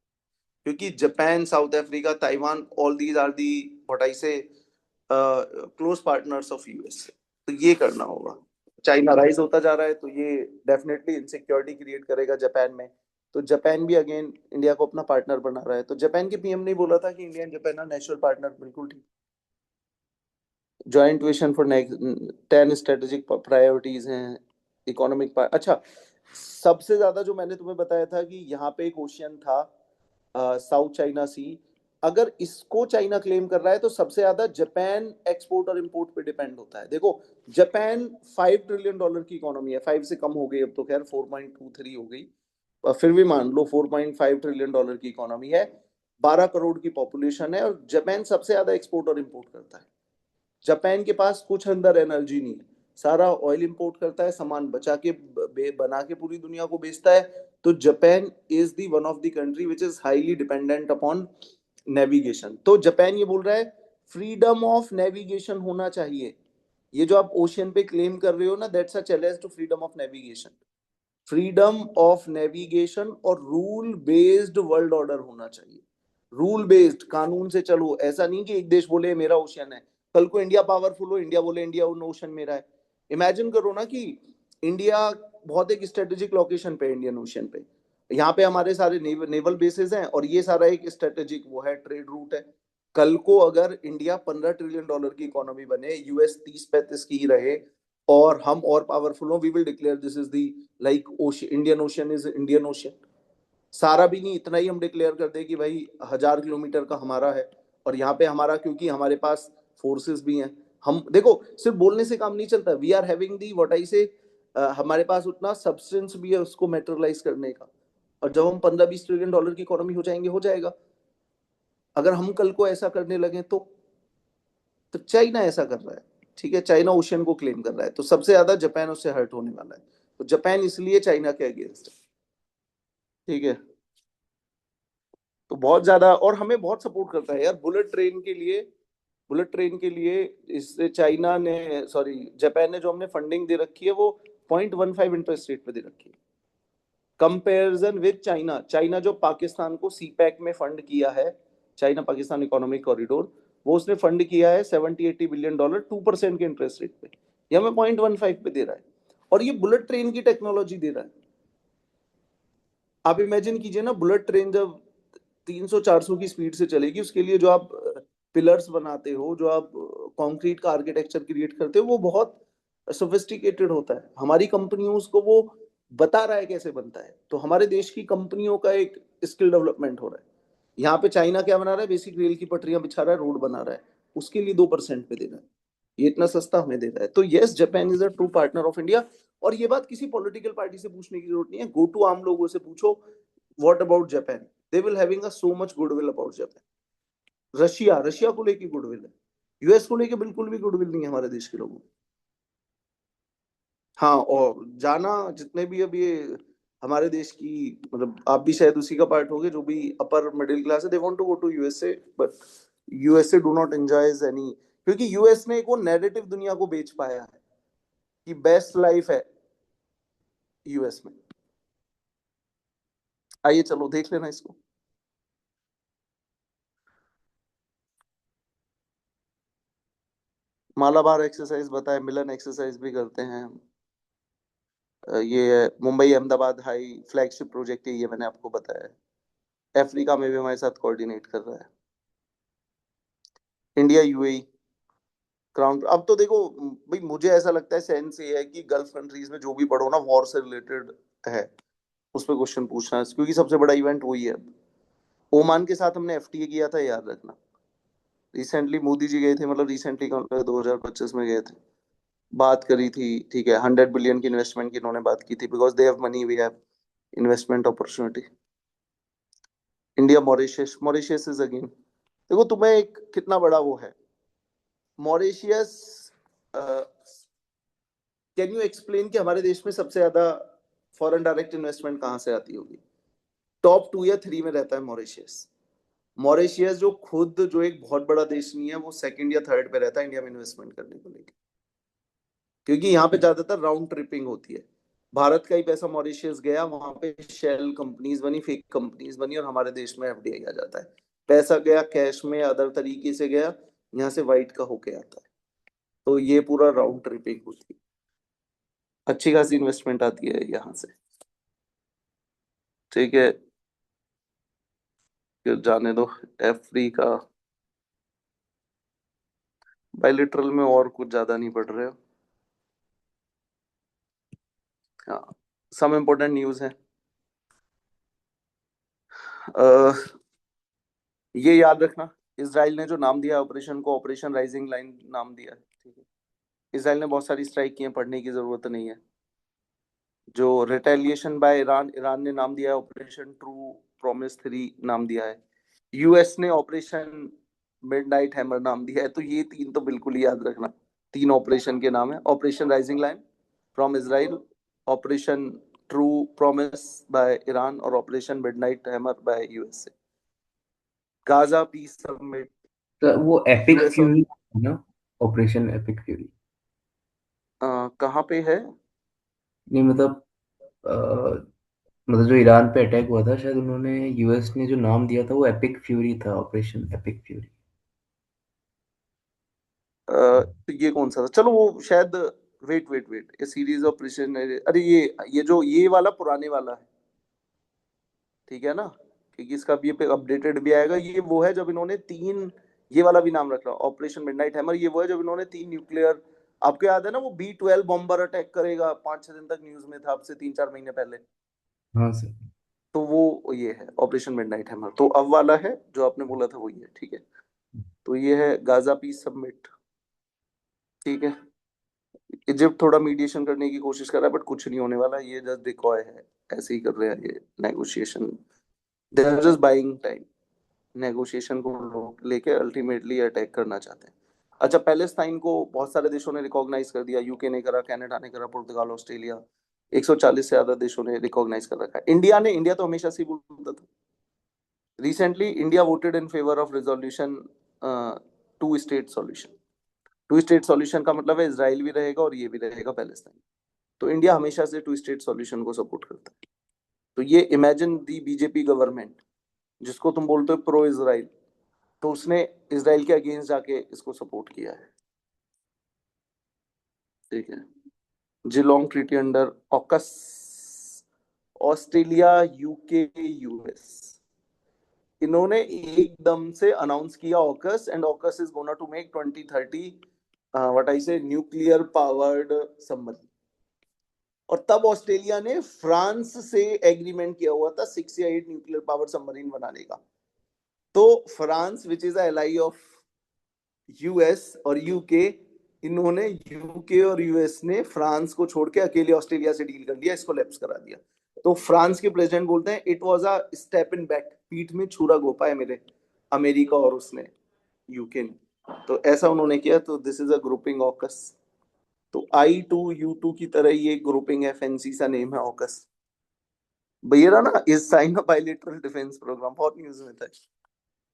क्योंकि Japan, South Africa, Taiwan, all these are the what I say close partners of US. तो ये करना होगा। चाइना राइज होता जा रहा है तो ये डेफिनेटली इनसिक्योरिटी क्रिएट करेगा जापान में। तो जापान भी अगेन इंडिया को अपना पार्टनर बना रहा है। तो जापान के पीएम ने बोला था कि India and Japan are natural partner, बिल्कुल ठीक। Joint vision for 10 strategic priorities हैं, इकोनॉमिक। अच्छा, सबसे ज्यादा जो मैंने तुम्हें बताया था कि यहाँ पे एक ओशियन था, साउथ चाइना सी, अगर इसको चाइना क्लेम कर रहा है तो सबसे ज्यादा जापान एक्सपोर्ट और इंपोर्ट पे डिपेंड होता है। देखो जापान $5 ट्रिलियन की इकोनॉमी है, 5 से कम हो गई अब तो, खैर 4.23 हो गई, फिर भी मान लो $4.5 ट्रिलियन की इकोनॉमी है, 12 करोड़ की पॉपुलेशन है, और जापान सबसे ज्यादा एक्सपोर्ट और इंपोर्ट करता है। जापान के पास कुछ अंदर एनर्जी नहीं है, सारा ऑयल इंपोर्ट करता है, सामान बचा के बना के पूरी दुनिया को बेचता है। तो Japan is the one of the country which is highly dependent upon navigation. तो जापान ये बोल रहा है फ्रीडम ऑफ नेविगेशन होना चाहिए। ये जो आप ओशियन पे क्लेम कर रहे हो ना, that's a challenge to freedom of navigation. Freedom of navigation और रूल बेस्ड वर्ल्ड ऑर्डर होना चाहिए। रूल बेस्ड, कानून से चलो, ऐसा नहीं कि एक देश बोले मेरा ओशियन है, कल को इंडिया पावरफुल हो, इंडिया बोले इंडिया ओशन मेरा है। इमेजिन करो ना कि इंडिया बहुत एक स्ट्रेटेजिक लोकेशन पे, इंडियन ओशन पे, यहाँ पे हमारे सारे नेवल बेसिस हैं और ये सारा एक स्ट्रेटेजिक वो है, ट्रेड रूट है। कल को अगर इंडिया $15 ट्रिलियन की इकोनॉमी बने, यूएस 30-35 की रहे, और हम और पावरफुल हो, we will declare this is the like ocean, Indian Ocean is Indian Ocean. सारा भी नहीं, इतना ही हम डिक्लेयर कर दे कि भाई 1000 किलोमीटर का हमारा है, और यहाँ पे हमारा, क्योंकि हमारे पास फोर्सेस भी हैं। हम देखो सिर्फ बोलने से काम नहीं चलता, we are having the what I say, हमारे पास उतना सब्सटेंस भी है उसको मेटेरियलाइज करने का। और जब हम $15-20 ट्रिलियन की इकोनॉमी हो जाएंगे, हो जाएगा। अगर हम कल को ऐसा करने लगे तो चाइना ऐसा कर रहा है, ठीक है, चाइना ओशियन को क्लेम कर रहा है, तो सबसे ज्यादा जापान उससे हर्ट होने वाला है। तो जापान इसलिए चाइना के अगेंस्ट है, ठीक है। तो बहुत ज्यादा, और हमें बहुत सपोर्ट करता है यार बुलेट ट्रेन के लिए इससे चाइना ने, सॉरी जापान ने जो हमने फंडिंग दे रखी है वो 0.15 इंटरेस्ट रेट पे दे रखी है। कंपेरिजन विद चाइना, चाइना जो पाकिस्तान को सीपैक में फंड किया है, चाइना पाकिस्तान इकोनॉमिक कॉरिडोर, वो उसने फंड किया है $70-80 बिलियन 2% के इंटरेस्ट रेट पे, ये हमें 0.15 पे दे रहा है। और ये बुलेट ट्रेन की टेक्नोलॉजी दे रहा है। आप इमेजिन कीजिए ना, बुलेट ट्रेन जब 300-400 की स्पीड से चलेगी, उसके लिए जो आप पिलर्स बनाते हो, जो आप कंक्रीट का आर्किटेक्चर क्रिएट करते हो, वो बहुत सोफिस्टिकेटेड होता है। हमारी कंपनियों को वो बता रहा है कैसे बनता है। तो हमारे देश की कंपनियों का एक स्किल डेवलपमेंट हो रहा है। यहाँ पे चाइना क्या बना रहा है, बेसिक रेल की पटरियां बिछा रहा है, रोड बना रहा है, उसके लिए 2% पे दे रहा है, ये इतना सस्ता हमें दे रहा है। तो yes, Japan is a true partner of India. और ये बात किसी पॉलिटिकल पार्टी से पूछने की जरूरत नहीं है, गो टू आम लोगों से पूछो, what about Japan, they will having so much goodwill about Japan. Russia को लेके गुडविल है, यूएस को लेके बिल्कुल भी गुडविल नहीं है हमारे देश के लोगों। हाँ, और जाना जितने भी अब ये हमारे देश की, मतलब आप भी शायद उसी का पार्ट होगे, जो भी अपर मिडिल क्लास है, they want to go to USA, but USA do not enjoys any, क्योंकि यूएस ने एक वो नैरेटिव दुनिया को बेच पाया है कि बेस्ट लाइफ है यूएस में। आइए चलो देख लेना इसको। मालाबार एक्सरसाइज बताए, मिलन एक्सरसाइज भी करते हैं हम। ये Mumbai Ahmedabad high flagship project है, ये मैंने आपको बताया है। अफ्रीका में भी हमारे साथ कोऑर्डिनेट कर रहा है। India UAE crown. अब तो देखो भाई, मुझे ऐसा लगता है सेंस ये है कि गल्फ कंट्रीज में जो भी पढ़ो ना वॉर से रिलेटेड है, उस पर क्वेश्चन पूछना है, क्योंकि सबसे बड़ा इवेंट वही है। ओमान के साथ हमने एफटीए किया था, याद रखना। रिसेंटली मोदी जी गए थे, मतलब रिसेंटली 2025 में गए थे, बात करी थी, ठीक है। 100 बिलियन की इन्वेस्टमेंट की इन्होंने बात की थी, because they have money, we have investment opportunity. India Mauritius, Mauritius is again, देखो तुम्हें एक कितना बड़ा वो है मॉरिशियस। कैन यू एक्सप्लेन कि हमारे देश में सबसे ज्यादा फॉरेन डायरेक्ट इन्वेस्टमेंट कहाँ से आती होगी? टॉप 2 या 3 में रहता है मॉरिशियस। मॉरिशियस जो खुद जो एक बहुत बड़ा देश नहीं है, वो सेकंड या थर्ड पे रहता है इंडिया में इन्वेस्टमेंट करने को लेकर, क्योंकि यहाँ पे ज्यादातर राउंड ट्रिपिंग होती है। भारत का ही पैसा मॉरिशियस गया, वहां पे शेल कंपनीज बनी, फेक कंपनीज बनी, और हमारे देश में एफडीआई आ जाता है। पैसा गया कैश में, अदर तरीके से गया, यहाँ से वाइट का होके आता है। तो ये पूरा राउंड ट्रिपिंग होती है, अच्छी खासी इन्वेस्टमेंट आती है यहाँ से, ठीक है। फिर जाने दो अफ्रीका, बायलिटरल में और कुछ ज्यादा नहीं पढ़ रहे हो। हाँ, सम इम्पोर्टेंट न्यूज है। अह, ये याद रखना, इसराइल ने जो नाम दिया ऑपरेशन को, ऑपरेशन राइजिंग लाइन नाम दिया है, ठीक है। इसराइल ने बहुत सारी स्ट्राइक की है, पढ़ने की जरूरत नहीं है। जो रिटेलिएशन बाय ईरान, ईरान ने नाम दिया है ऑपरेशन ट्रू प्रॉमिस 3 नाम दिया है। यूएस ने ऑपरेशन मिडनाइट हैमर नाम दिया है। तो ये 3 तो बिल्कुल ही याद रखना, 3 ऑपरेशन के नाम है, operation rising lion from Israel, operation true promise by Iran, और operation midnight hammer by USA. Gaza peace summit, तो वो एपिक यूएस और फ्यूरी है ना, ऑपरेशन एपिक फ्यूरी। कहाँ पे है? नहीं मतलब अ, मतलब जो ईरान पे अटैक हुआ था, शायद उन्होंने यूएस ने जो नाम दिया था वो एपिक फ्यूरी था, ऑपरेशन एपिक फ्यूरी। तो ये कौन सा था? चलो वो शायद, wait wait wait, a series of precision, अरे ये जो ये वाला पुराने वाला है, ठीक है ना, क्योंकि इसका भी पे अपडेटेड भी आएगा। ये वो है जब इन्होंने 3, ये वाला भी नाम रख रहा ऑपरेशन मिडनाइट हैमर, ये वो है जब इन्होंने 3 न्यूक्लियर, आपको याद है ना वो B-12 बॉम्बर अटैक करेगा, 5-6 दिन तक न्यूज में था, अब से 3-4 महीने पहले। हाँ सर। तो वो ये है ऑपरेशन मिडनाइट हैमर, तो अब वाला है जो आपने बोला था वही है, ठीक है। तो ये है गाजा पीस समिट, ठीक है। इजिप्ट थोड़ा मीडिएशन करने की कोशिश कर रहा है, बट कुछ नहीं होने वाला, ये जस्ट डिकॉय है, ऐसे ही कर रहे हैं ये negotiation, they are just buying time. Negotiation को लोग लेके अल्टीमेटली अटैक करना चाहते हैं। अच्छा, पैलेस्टाइन को बहुत सारे देशों ने रिकॉग्नाइज कर दिया, यूके ने करा, कनाडा ने करा, पुर्तगाल, ऑस्ट्रेलिया, 140 से ज्यादा देशों ने रिकॉग्नाइज कर रखा है। इंडिया ने, इंडिया तो हमेशा से ही बोलता था। Recently India voted in favour of resolution 2 state solution. 2 state solution का मतलब है इसराइल भी रहेगा और ये भी रहेगा पैलेस्टाइन। तो इंडिया हमेशा से 2 स्टेट सॉल्यूशन को सपोर्ट करता है। तो ये इमेजिन दी बीजेपी गवर्नमेंट, जिसको तुम बोलते हो प्रो इसराइल, तो उसने इसराइल के अगेंस्ट जाके इसको सपोर्ट किया है, ठीक है। Geelong treaty under AUKUS, Australia, UK, US, इन्होंने एकदम से अनाउंस किया AUKUS, and AUKUS is gonna to make 2030 what I say nuclear powered submarine. और तब ऑस्ट्रेलिया ने फ्रांस से एग्रीमेंट किया हुआ था 6 या 8 न्यूक्लियर पावर सबमरीन बनाने का। तो France which is ally of US और यूके, इन्होंने यूके और यूएस ने फ्रांस को छोड़ के अकेले ऑस्ट्रेलिया से डील कर लिया, इसको लैप्स करा दिया। तो फ्रांस के प्रेसिडेंट बोलते हैं it was a step in back, पीठ में छुरा घोपा है मेरे अमेरिका और उसने, यूके ने। तो ऐसा उन्होंने किया। तो this is a grouping AUKUS. तो I2U2 की तरह ये ग्रुपिंग है, फैंसी सा नेम है ऑकस। भैया ना इस sign a bilateral defence programme, बहुत न्यूज में था।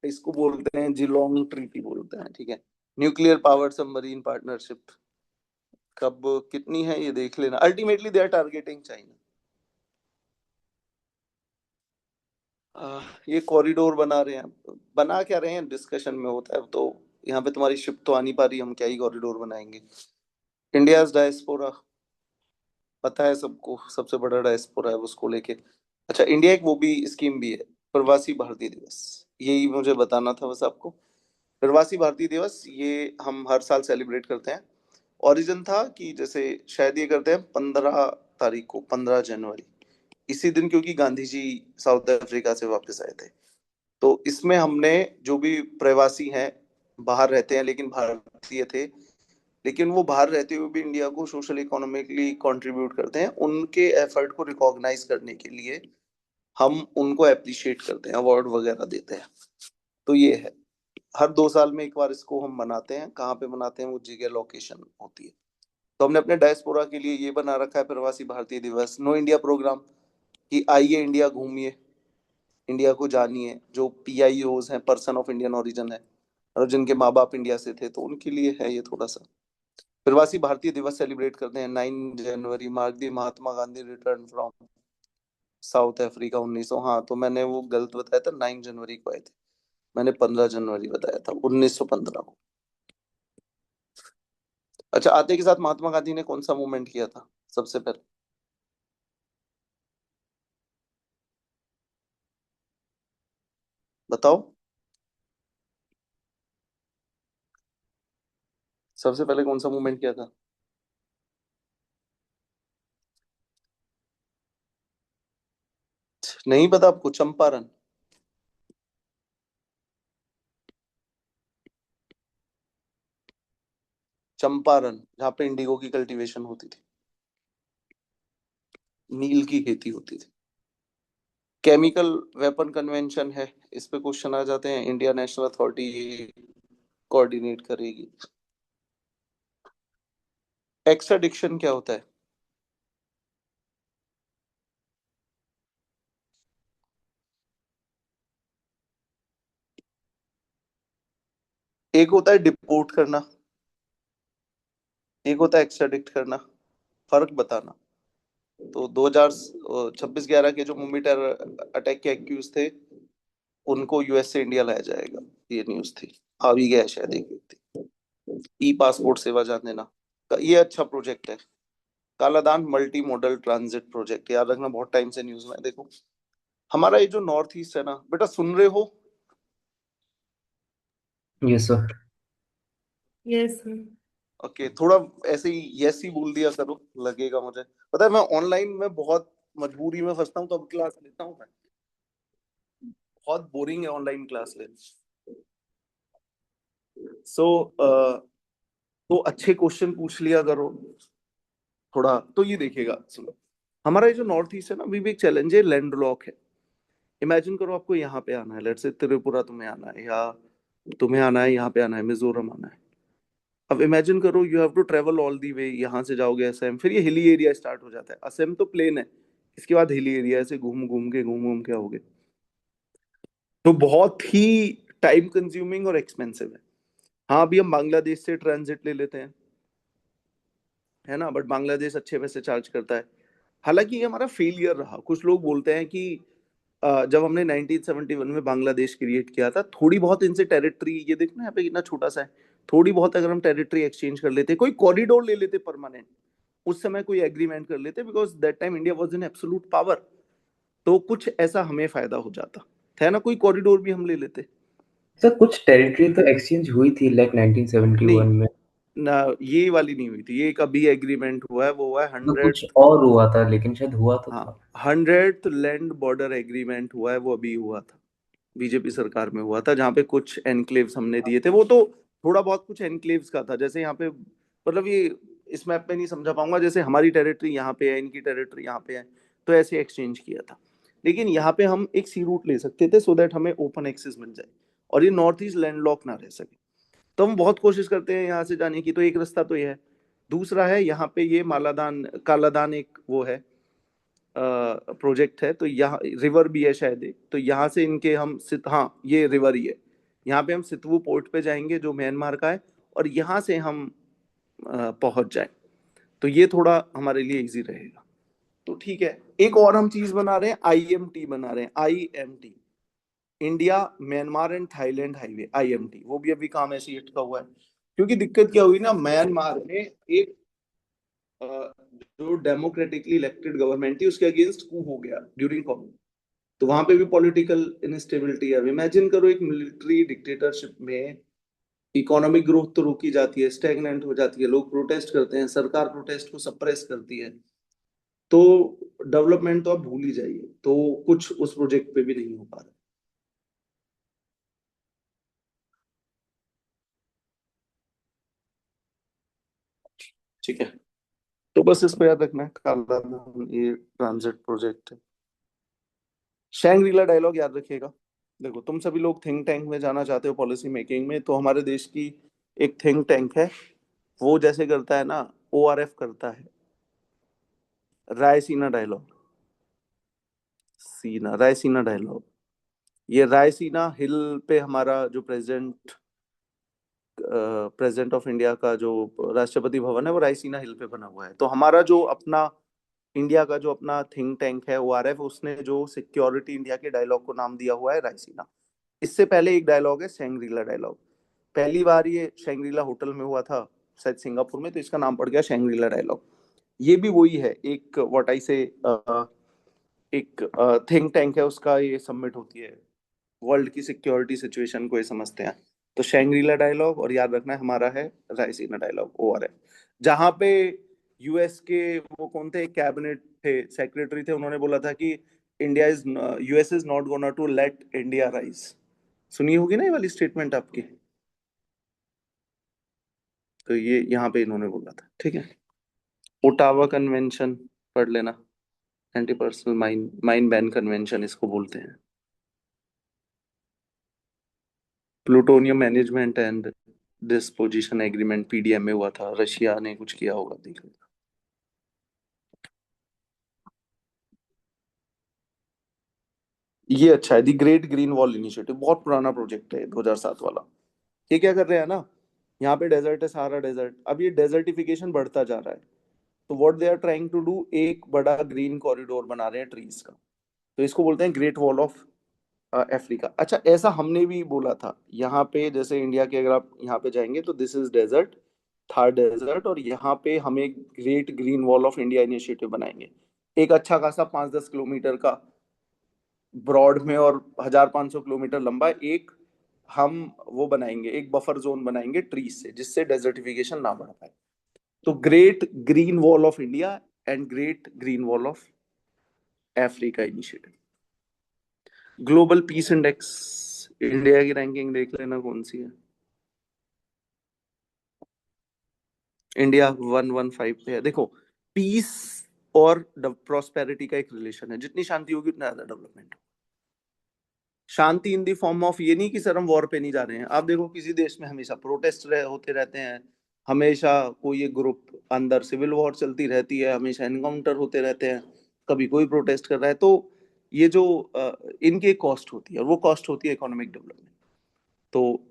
इसको बोलते हैं जिलोंग ट्रीटी बोलते हैं, ठीक है। न्यूक्लियर पावर सबमरीन पार्टनरशिप कब कितनी है ये देख लेना। Ultimately they are targeting China. ये कॉरिडोर बना रहे हैं, बना क्या रहे हैं डिस्कशन में होता है। तो यहाँ पे तुम्हारी शिप तो आ नहीं पा रही, हम क्या ही कॉरिडोर बनाएंगे। इंडिया डायस्पोरा पता है सबको, सबसे बड़ा डायस्पोरा है उसको लेके। अच्छा, इंडिया एक वो भी स्कीम भी है, प्रवासी भारतीय दिवस। यही मुझे बताना था बस आपको। प्रवासी भारतीय दिवस ये हम हर साल सेलिब्रेट करते हैं। ओरिजिन था कि जैसे शायद ये करते हैं 15 तारीख को, 15 जनवरी, इसी दिन, क्योंकि गांधी जी साउथ अफ्रीका से वापस आए थे। तो इसमें हमने जो भी प्रवासी हैं, बाहर रहते हैं लेकिन भारतीय थे, लेकिन वो बाहर रहते हुए भी इंडिया को सोशल इकोनॉमिकली कंट्रीब्यूट करते हैं, उनके एफर्ट को रिकॉग्नाइज करने के लिए हम उनको अप्रिशिएट करते हैं, अवार्ड वगैरह देते हैं। तो ये है, हर 2 साल में एक बार इसको हम मनाते हैं। कहाँ पे मनाते हैं वो जगह लोकेशन होती है। तो हमने अपने डायस्पोरा के लिए ये बना रखा है प्रवासी भारतीय दिवस, नो इंडिया प्रोग्राम, कि आइए इंडिया घूमिए, इंडिया को जानिए। जो PIOs हैं, पर्सन ऑफ इंडियन ओरिजिन है, और जिनके माँ बाप इंडिया से थे, तो उनके लिए है ये थोड़ा सा। प्रवासी भारतीय दिवस सेलिब्रेट करते हैं 9 जनवरी, mark the Mahatma Gandhi return from South Africa 1900। हाँ, तो मैंने वो गलत बताया था, 9 जनवरी को आए थे, मैंने 15 जनवरी बताया था, 1915 को। अच्छा, आते के साथ महात्मा गांधी ने कौन सा मूवमेंट किया था सबसे पहले, बताओ। सबसे पहले कौन सा मूवमेंट किया था? नहीं पता आपको? चंपारण। चंपारण, जहाँ पे इंडिगो की कल्टीवेशन होती थी, नील की खेती होती थी। केमिकल वेपन कन्वेंशन है, इस पे क्वेश्चन आ जाते हैं। इंडिया नेशनल अथॉरिटी कोऑर्डिनेट करेगी। एक्सट्राडिक्शन क्या होता है? एक होता है डिपोर्ट करना, एक होता है एक्सट्राडिक्ट करना, फर्क बताना। तो 2026-11 के जो मुंबई टेरर अटैक के एक्यूज थे, उनको US से इंडिया लाया जाएगा, ये न्यूज थी। आ भी गया है शायद एक व्यक्ति। ई पासपोर्ट सेवा जान देना, ये अच्छा प्रोजेक्ट है। Kaladan multi modal transit project, याद रखना, बहुत टाइम से न्यूज में है। देखो, हमारा ये जो नॉर्थ ईस्ट है ना बेटा, सुन रहे हो? Yes sir. Yes sir. Okay, थोड़ा ऐसे ही यस ही बोल दिया करो, लगेगा मुझे। पता है, मैं ऑनलाइन में बहुत मजबूरी में फंसता हूँ, तो अब क्लास लेता हूँ मैं। बहुत बोरिंग है ऑनलाइन क्लास लेना। सो तो अच्छे क्वेश्चन पूछ लिया करो थोड़ा, तो ये देखिएगा। सुनो, हमारा ये जो नॉर्थ ईस्ट है ना, अभी भी एक चैलेंज है, लैंड लॉक है। इमेजिन करो आपको यहाँ पे आना है, लेट्स से त्रिपुरा तुम्हें आना है, या तुम्हें आना है यहाँ पे आना है, मिजोरम आना है। अब इमेजिन करो, you have to travel all the way, यहाँ से जाओगे असम, फिर ये हिली एरिया स्टार्ट हो जाता है। असम तो प्लेन है, इसके बाद हिली एरिया, ऐसे घूम घूम के आओगे। तो बहुत ही टाइम कंज्यूमिंग और एक्सपेंसिव है। हाँ, अभी हम बांग्लादेश से ट्रांजिट ले लेते हैं, है ना, बट बांग्लादेश अच्छे पैसे चार्ज करता है। हालांकि ये हमारा फेलियर रहा। कुछ लोग बोलते हैं कि जब हमने 1971 में बांग्लादेश क्रिएट किया था, थोड़ी बहुत इनसे टेरिटरी, ये देखना यहाँ पे कितना छोटा सा है, थोड़ी बहुत अगर हम टेरिटरी एक्सचेंज कर लेते, कोई कॉरिडोर ले लेते परमानेंट, उस समय कोई एग्रीमेंट कर लेते, because that time India was in absolute power, तो कुछ ऐसा हमें फायदा हो जाता है ना, कोई कॉरिडोर भी हम ले लेते। सर कुछ टेरिटरी तो एक्सचेंज हुई थी लाइक 1971 नहीं में। ना, ये वाली नहीं हुई थी। ये एक अभी एग्रीमेंट हुआ है, वो हुआ है तो कुछ 100। और हुआ था, लेकिन शायद हुआ तो हाँ, था। 100th लैंड बॉर्डर एग्रीमेंट हुआ है, वो अभी हुआ था, बीजेपी सरकार में हुआ था, जहाँ पे कुछ एनक्लेव्स हमने दिए थे। वो तो थोड़ा बहुत कुछ एनक्लेव्स का था, जैसे यहाँ पे, मतलब ये इस मैप में नहीं समझा पाऊंगा, जैसे हमारी टेरिटरी यहाँ पे है, इनकी टेरिटरी यहाँ पे है, तो ऐसे एक्सचेंज किया था। लेकिन यहाँ पे हम एक सी रूट ले सकते थे, सो दैट हमें ओपन एक्सेस मिल जाए और ये नॉर्थ ईस्ट लैंडलॉक ना रह सके। तो हम बहुत कोशिश करते हैं यहाँ से जाने की। तो एक रास्ता तो ये है। दूसरा है, यहाँ पे ये मालादान कालादान एक वो है, प्रोजेक्ट है, तो यहाँ रिवर भी है शायद एक, तो यहाँ से इनके हम हाँ, ये रिवर ही है। यहाँ पे हम सितवू पोर्ट पे जाएंगे, जो म्यांमार का है, और यहाँ से हम पहुंच जाए, तो ये थोड़ा हमारे लिए इजी रहेगा। तो ठीक है, एक और हम चीज बना रहे हैं, आईएमटी बना रहे हैं, IMT, India Myanmar and Thailand highway, IMT. वो भी अभी काम ऐसे ही अटका हुआ है, क्योंकि दिक्कत क्या हुई ना, म्यांमार में एक जो डेमोक्रेटिकली इलेक्टेड गवर्नमेंट थी उसके अगेंस्ट कू हो गया ड्यूरिंग कोविड, तो वहां पे भी पॉलिटिकल इनस्टेबिलिटी है। इमेजिन करो, एक मिलिट्री डिक्टेटरशिप में इकोनॉमिक ग्रोथ तो रोकी जाती है, स्टैग्नेंट हो जाती है, लोग प्रोटेस्ट करते हैं, सरकार प्रोटेस्ट को सप्रेस करती है, तो डेवलपमेंट तो आप भूल ही जाइए। तो कुछ उस प्रोजेक्ट पे भी नहीं हो पा रहा। ठीक है, तो बस इसको याद रखना है, काला धन ये ट्रांजिट प्रोजेक्ट है। शैंग्रीला डायलॉग याद रखिएगा। देखो, तुम सभी लोग थिंक टैंक में जाना चाहते हो पॉलिसी मेकिंग में, तो हमारे देश की एक थिंक टैंक है, वो जैसे करता है ना, ओआरएफ करता है, रायसीना डायलॉग, सीना रायसीना डायलॉग। ये रायसीना हिल पे हमारा जो प्रेसिडेंट ऑफ इंडिया का जो राष्ट्रपति भवन है, वो रायसीना हिल पे बना हुआ है। तो हमारा जो अपना इंडिया का जो अपना थिंक टैंक है ओआरएफ, उसने जो सिक्योरिटी इंडिया के डायलॉग को नाम दिया हुआ है रायसीना। इससे पहले एक डायलॉग है शैंग्रीला डायलॉग, पहली बार ये शैंग्रीला होटल में हुआ था शायद सिंगापुर में, तो इसका नाम पड़ गया शैंग्रीला डायलॉग। ये भी वही है, एक व्हाट आई से एक थिंक टैंक है, उसका ये सबमिट होती है, वर्ल्ड की सिक्योरिटी सिचुएशन को ये समझते हैं। तो शैंग्रीला डायलॉग, और याद रखना है हमारा है रायसीना डायलॉग, ओआरएफ, जहां पे यूएस के वो कौन थे, कैबिनेट थे, सेक्रेटरी थे, उन्होंने बोला था कि US is not gonna to let India rise. सुनी होगी ना ये वाली स्टेटमेंट आपकी, तो ये यहाँ पे इन्होंने बोला था। ठीक है, ओटावा कन्वेंशन पढ़ लेना, anti personal mine ban convention इसको बोलते हैं। Plutonium management and disposition agreement PDM में हुआ था, रशिया ने कुछ किया होगा, देख लेना। ये अच्छा है, the great green wall initiative, बहुत पुराना प्रोजेक्ट है 2007 वाला। ये क्या कर रहे हैं ना, यहाँ पे डेजर्ट है, सारा डेजर्ट, अब ये डेजर्टिफिकेशन बढ़ता जा रहा है, तो what they are trying to do, एक बड़ा ग्रीन कॉरिडोर बना रहे हैं ट्रीज का, तो इसको बोलते हैं ग्रेट वॉल ऑफ अफ्रीका। अच्छा, ऐसा हमने भी बोला था यहाँ पे, जैसे इंडिया के अगर आप यहाँ पे जाएंगे तो this is desert, Thar desert, और यहाँ पे हम एक great green wall of India initiative बनाएंगे, एक अच्छा खासा 5-10 किलोमीटर का ब्रॉड में और 1,500 किलोमीटर लंबा, एक हम वो बनाएंगे, एक बफर जोन बनाएंगे ट्रीज से, जिससे डेजर्टिफिकेशन ना बढ़ पाए। तो great green wall of India and great green wall of Africa initiative. Global peace index, India की रैंकिंग देख लेना कौन सी है। इंडिया 115 पे है। देखो, पीस और प्रॉस्पेरिटी का एक रिलेशन है, जितनी शांति होगी उतना ज्यादा development. Shanti in the form of ये नहीं कि सर हम वॉर पे नहीं जा रहे हैं। आप देखो, किसी देश में हमेशा प्रोटेस्ट होते रहते हैं, हमेशा कोई एक ग्रुप अंदर सिविल वॉर चलती रहती है, हमेशा एनकाउंटर होते रहते हैं, कभी कोई प्रोटेस्ट कर रहा है, तो ये जो इनकी एक कॉस्ट होती है, और वो कॉस्ट होती है इकोनॉमिक डेवलपमेंट। तो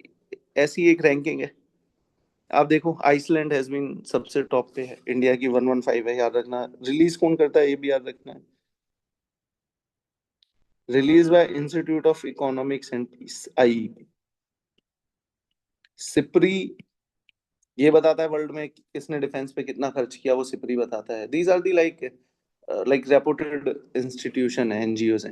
ऐसी एक रैंकिंग है। आप देखो, आइसलैंड हैज बीन सबसे टॉप पे है, इंडिया की 115 है, याद रखना। रिलीज कौन करता है ये भी याद रखना है, release by institute of economics and peace, IEP. SIPRI ये बताता है वर्ल्ड में किसने डिफेंस पे कितना खर्च किया, वो सिप्री बताता है। These are the like reputed institution है, एनजीओ है।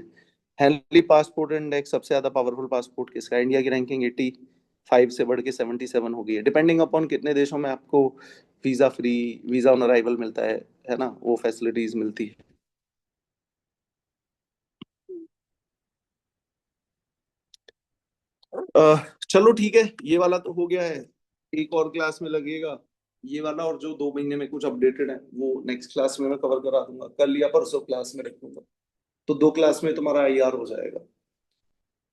हेनली पासपोर्ट इंडेक्स, सबसे ज्यादा पावरफुल पासपोर्ट किसका है, इंडिया की रैंकिंग 85 से बढ़ के 77 हो गई है, डिपेंडिंग अपॉन कितने देशों में आपको visa free, visa on arrival मिलता है ना, वो फैसिलिटीज मिलती है। चलो ठीक है, ये वाला तो हो गया है, एक और क्लास में लगेगा ये वाला, और जो 2 महीने में कुछ अपडेटेड है वो नेक्स्ट क्लास में मैं कवर करा दूंगा, कल या परसों क्लास में रखूंगा, तो 2 क्लास में तुम्हारा आईआर हो जाएगा।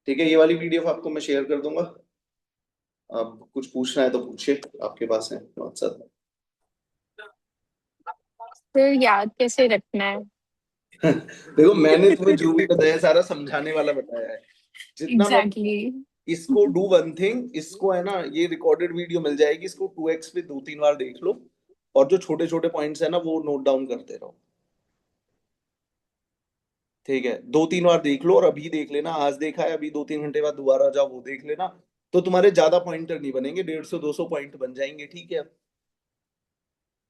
ठीक है, ये वाली पीडीएफ आपको मैं शेयर कर दूंगा, अब कुछ पूछना है तो पूछिए, आपके पास है व्हाट्सएप। फिर याद कैसे रखना है? देखो, मैंने तुम्हें जो भी बताया सारा समझाने वाला बताया है, जितना मैं एग्जैक्टली। इसको डू वन थिंग, इसको है ना, ये रिकॉर्डेड वीडियो मिल जाएगी, इसको 2x पे 2-3 बार देख लो, और जो छोटे छोटे पॉइंट्स है ना वो नोट डाउन करते रहो। ठीक है, 2-3 बार देख लो, और अभी देख लेना, आज देखा है, अभी 2-3 घंटे बाद दोबारा जाओ वो देख लेना, तो तुम्हारे ज्यादा पॉइंटर नहीं बनेंगे, 150-200 पॉइंट बन जाएंगे। ठीक है,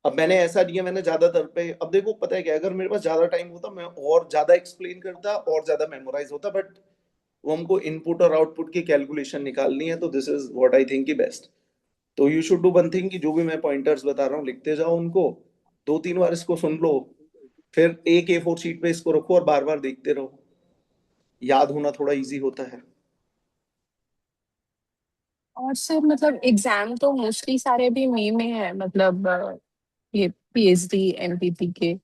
अब मैंने ऐसा दिया, मैंने ज्यादातर पे, अब देखो पता है क्या, अगर मेरे पास ज्यादा टाइम होता मैं और ज्यादा एक्सप्लेन करता और ज्यादा मेमोराइज होता, बट वो हमको इनपुट और आउटपुट की कैलकुलेशन निकालनी है, तो this is what I think की बेस्ट। तो you should do one thing कि जो भी मैं पॉइंटर्स बता रहा हूँ लिखते जाओ उनको, 2-3 बार इसको सुन लो, फिर एक A4 शीट पे इसको रखो और बार बार देखते रहो, याद होना थोड़ा इजी होता है। और सर मतलब एग्जाम तो मोस्टली सारे भी मई में है, मतलब ये पीएचडी एमपीपी के।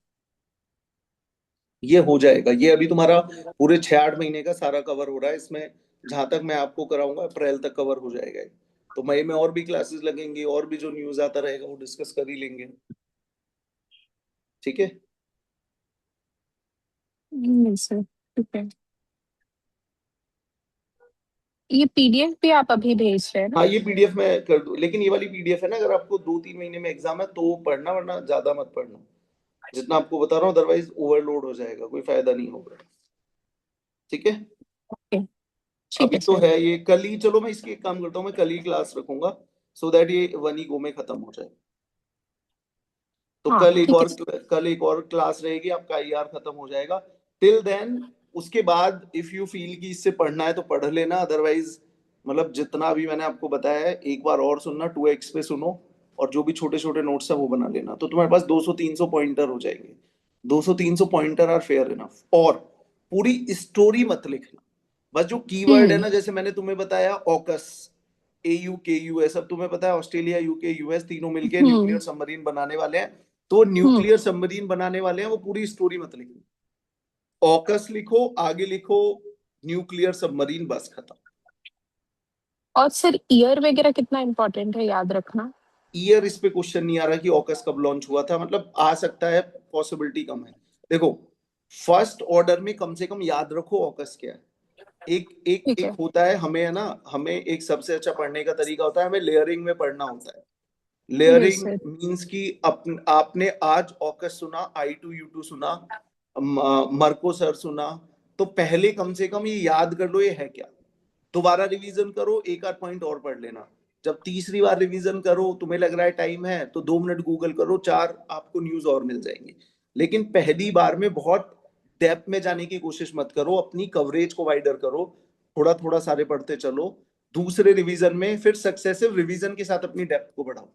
ये हो जाएगा, ये अभी तुम्हारा पूरे 6-8 महीने का सारा कवर हो रहा है इसमें, जहां तक मैं आपको कराऊंगा अप्रैल तक कवर हो जाएगा ये। तो मई में और भी क्लासेस लगेंगी, और भी जो न्यूज आता रहेगा वो डिस्कस कर ही लेंगे। ठीक है। सर ठीक है। ये पीडीएफ भी आप अभी भेज रहे हैं ना? हाँ, ये पीडीएफ में कर दूं, लेकिन ये वाली पीडीएफ है ना, अगर आपको 2-3 महीने में एग्जाम है तो पढ़ना, वरना ज्यादा मत पढ़ना, जितना आपको बता रहा हूँ, अदरवाइज ओवरलोड हो जाएगा, कोई फायदा नहीं होगा। ठीक है, ओके ठीक अभी है तो सर। है ये, कल ही, चलो मैं इसकी एक काम करता हूँ, मैं कल ही क्लास रखूंगा, सो दैट ये वन ही गो में खत्म हो जाए। तो हाँ ठीक है सर। कल एक और क्लास रहेगी, आपका आईआर खत्म हो जाएगा। टिल देन, उसके बाद इफ यू फील कि इससे पढ़ना है तो पढ़ लेना, अदरवाइज मतलब जितना भी मैंने आपको बताया है एक बार और सुनना, 2x पे सुनो, और जो भी छोटे छोटे नोट्स है वो बना लेना, तो तुम्हारे पास 200-300 पॉइंटर हो जाएंगे। 200-300 पॉइंटर आर फेयर इनफ। और पूरी स्टोरी मत लिखना, बस जो कीवर्ड है हम्म ना, जैसे मैंने तुम्हें बताया ऑकस, AUKU, सब तुम्हें पता है, ऑस्ट्रेलिया, यूके, यूएस तीनों मिलके न्यूक्लियर हम्म सबमरीन बनाने वाले हैं, तो हम्म। न्यूक्लियर सबमरीन बनाने वाले हैं, वो पूरी स्टोरी मत लिखो, ऑकस लिखो, आगे लिखो न्यूक्लियर सबमरीन, बस खत्म। और सर ईयर वगैरह कितना इम्पोर्टेंट है याद रखना? ईयर इस पे क्वेश्चन नहीं आ रहा कि ऑकस कब लॉन्च हुआ था, मतलब आ सकता है, पॉसिबिलिटी कम है। देखो, फर्स्ट ऑर्डर में कम से कम याद रखो ऑकस क्या है। एक एक ठीक एक है। होता है, हमें है ना, हमें एक सबसे अच्छा पढ़ने का तरीका होता है, हमें लेयरिंग में पढ़ना होता है। Yes layering sir. मींस कि आपने आज ऑकस सुना, I2U2 सुना, मर्को सर सुना, तो पहले कम से कम ये याद कर लो ये है क्या, दोबारा रिवीजन करो, एक आध पॉइंट और पढ़ लेना। जब तीसरी बार रिवीजन करो, तुम्हें लग रहा है टाइम है, तो 2 मिनट गूगल करो, 4 आपको न्यूज और मिल जाएंगे। लेकिन पहली बार में बहुत डेप्थ में जाने की कोशिश मत करो, अपनी कवरेज को वाइडर करो, थोड़ा थोड़ा सारे पढ़ते चलो, दूसरे रिवीजन में फिर सक्सेसिव रिवीजन के साथ अपनी डेप्थ को बढ़ाओ।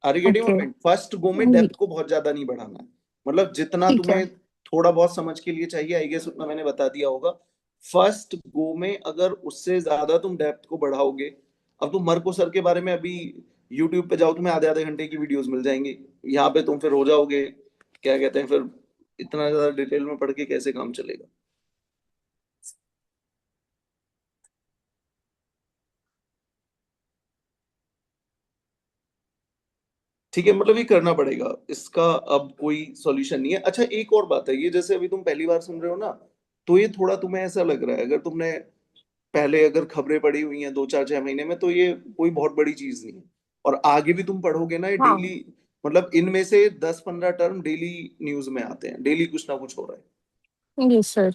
Are you getting my okay. Point? First go में डेप्थ को बहुत ज्यादा नहीं बढ़ाना है, मतलब जितना ठीक है। तुम्हें थोड़ा बहुत समझ के लिए चाहिए, आई गेस उतना मैंने बता दिया होगा। फर्स्ट गो में अगर उससे ज्यादा तुम डेप्थ को बढ़ाओगे, अब तुम मर्को सर के बारे में अभी यूट्यूब पे जाओ, तुम्हें आधे आधे घंटे की वीडियोस मिल जाएंगी, यहाँ पे तुम फिर हो जाओगे, क्या कहते हैं, फिर इतना ज्यादा डिटेल में पढ़ के कैसे काम चलेगा। ठीक है, मतलब ये करना पड़ेगा, इसका अब कोई सॉल्यूशन नहीं है। अच्छा, एक और बात है, ये जैसे अभी तुम पहली बार सुन रहे हो ना, तो ये थोड़ा तुम्हें ऐसा लग रहा है, अगर तुमने पहले अगर खबरें पढ़ी हुई हैं 2-4-6 महीने में, तो ये कोई बहुत बड़ी चीज नहीं है, और आगे भी तुम पढ़ोगे ना, ये हाँ। डेली, मतलब इनमें से 10-15 टर्म डेली न्यूज में आते हैं, डेली कुछ ना कुछ हो रहा है। Yes sir.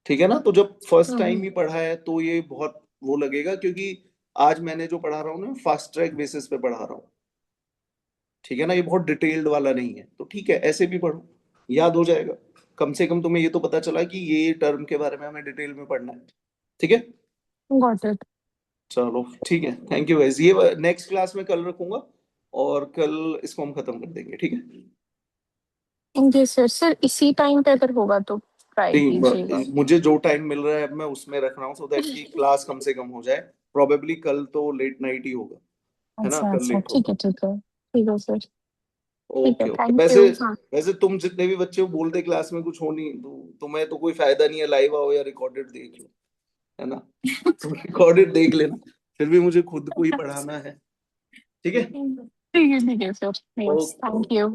ठीक है ना, तो जब फर्स्ट हम्म। टाइम ही पढ़ा है तो ये बहुत वो लगेगा, क्योंकि आज मैंने जो पढ़ा रहा हूँ ना, फास्ट ट्रैक बेसिस पे पढ़ा रहा हूँ। ठीक है ना, ये बहुत डिटेल्ड वाला नहीं है, तो ठीक है, ऐसे भी पढ़ो, याद हो जाएगा। कम से कम तुम्हें ये तो पता चला कि ये टर्म के बारे में हमें डिटेल में पढ़ना है। ठीक है, गॉट इट। चलो ठीक है, थैंक यू गाइस, ये नेक्स्ट क्लास में कल रखूंगा, और कल इसको हम खत्म कर देंगे। ठीक है, यस सर। सर इसी टाइम पे अगर होगा तो ट्राई नहीं, कीजिएगा। मुझे जो टाइम मिल रहा है अब मैं उसमें रख रहा हूँ, सो दैट की क्लास कम से कम हो जाए। प्रोबेबली कल तो लेट नाइट ही होगा, है ना, अच्छा कल अच्छा लेट ठीक होगा। है ठीक है ठीक है सर। ठीक है ओके ओके, थैंक वैसे यू। हाँ। वैसे तुम जितने भी बच्चे हो बोलते क्लास में कुछ हो नहीं, तो तुम्हें तो कोई फायदा नहीं है, लाइव आओ या रिकॉर्डेड देख लो, है ना, तो रिकॉर्डेड देख लेना, फिर भी मुझे खुद को ही पढ़ाना है। ठीक है, ठीक है sir. Yes okay. Thank you.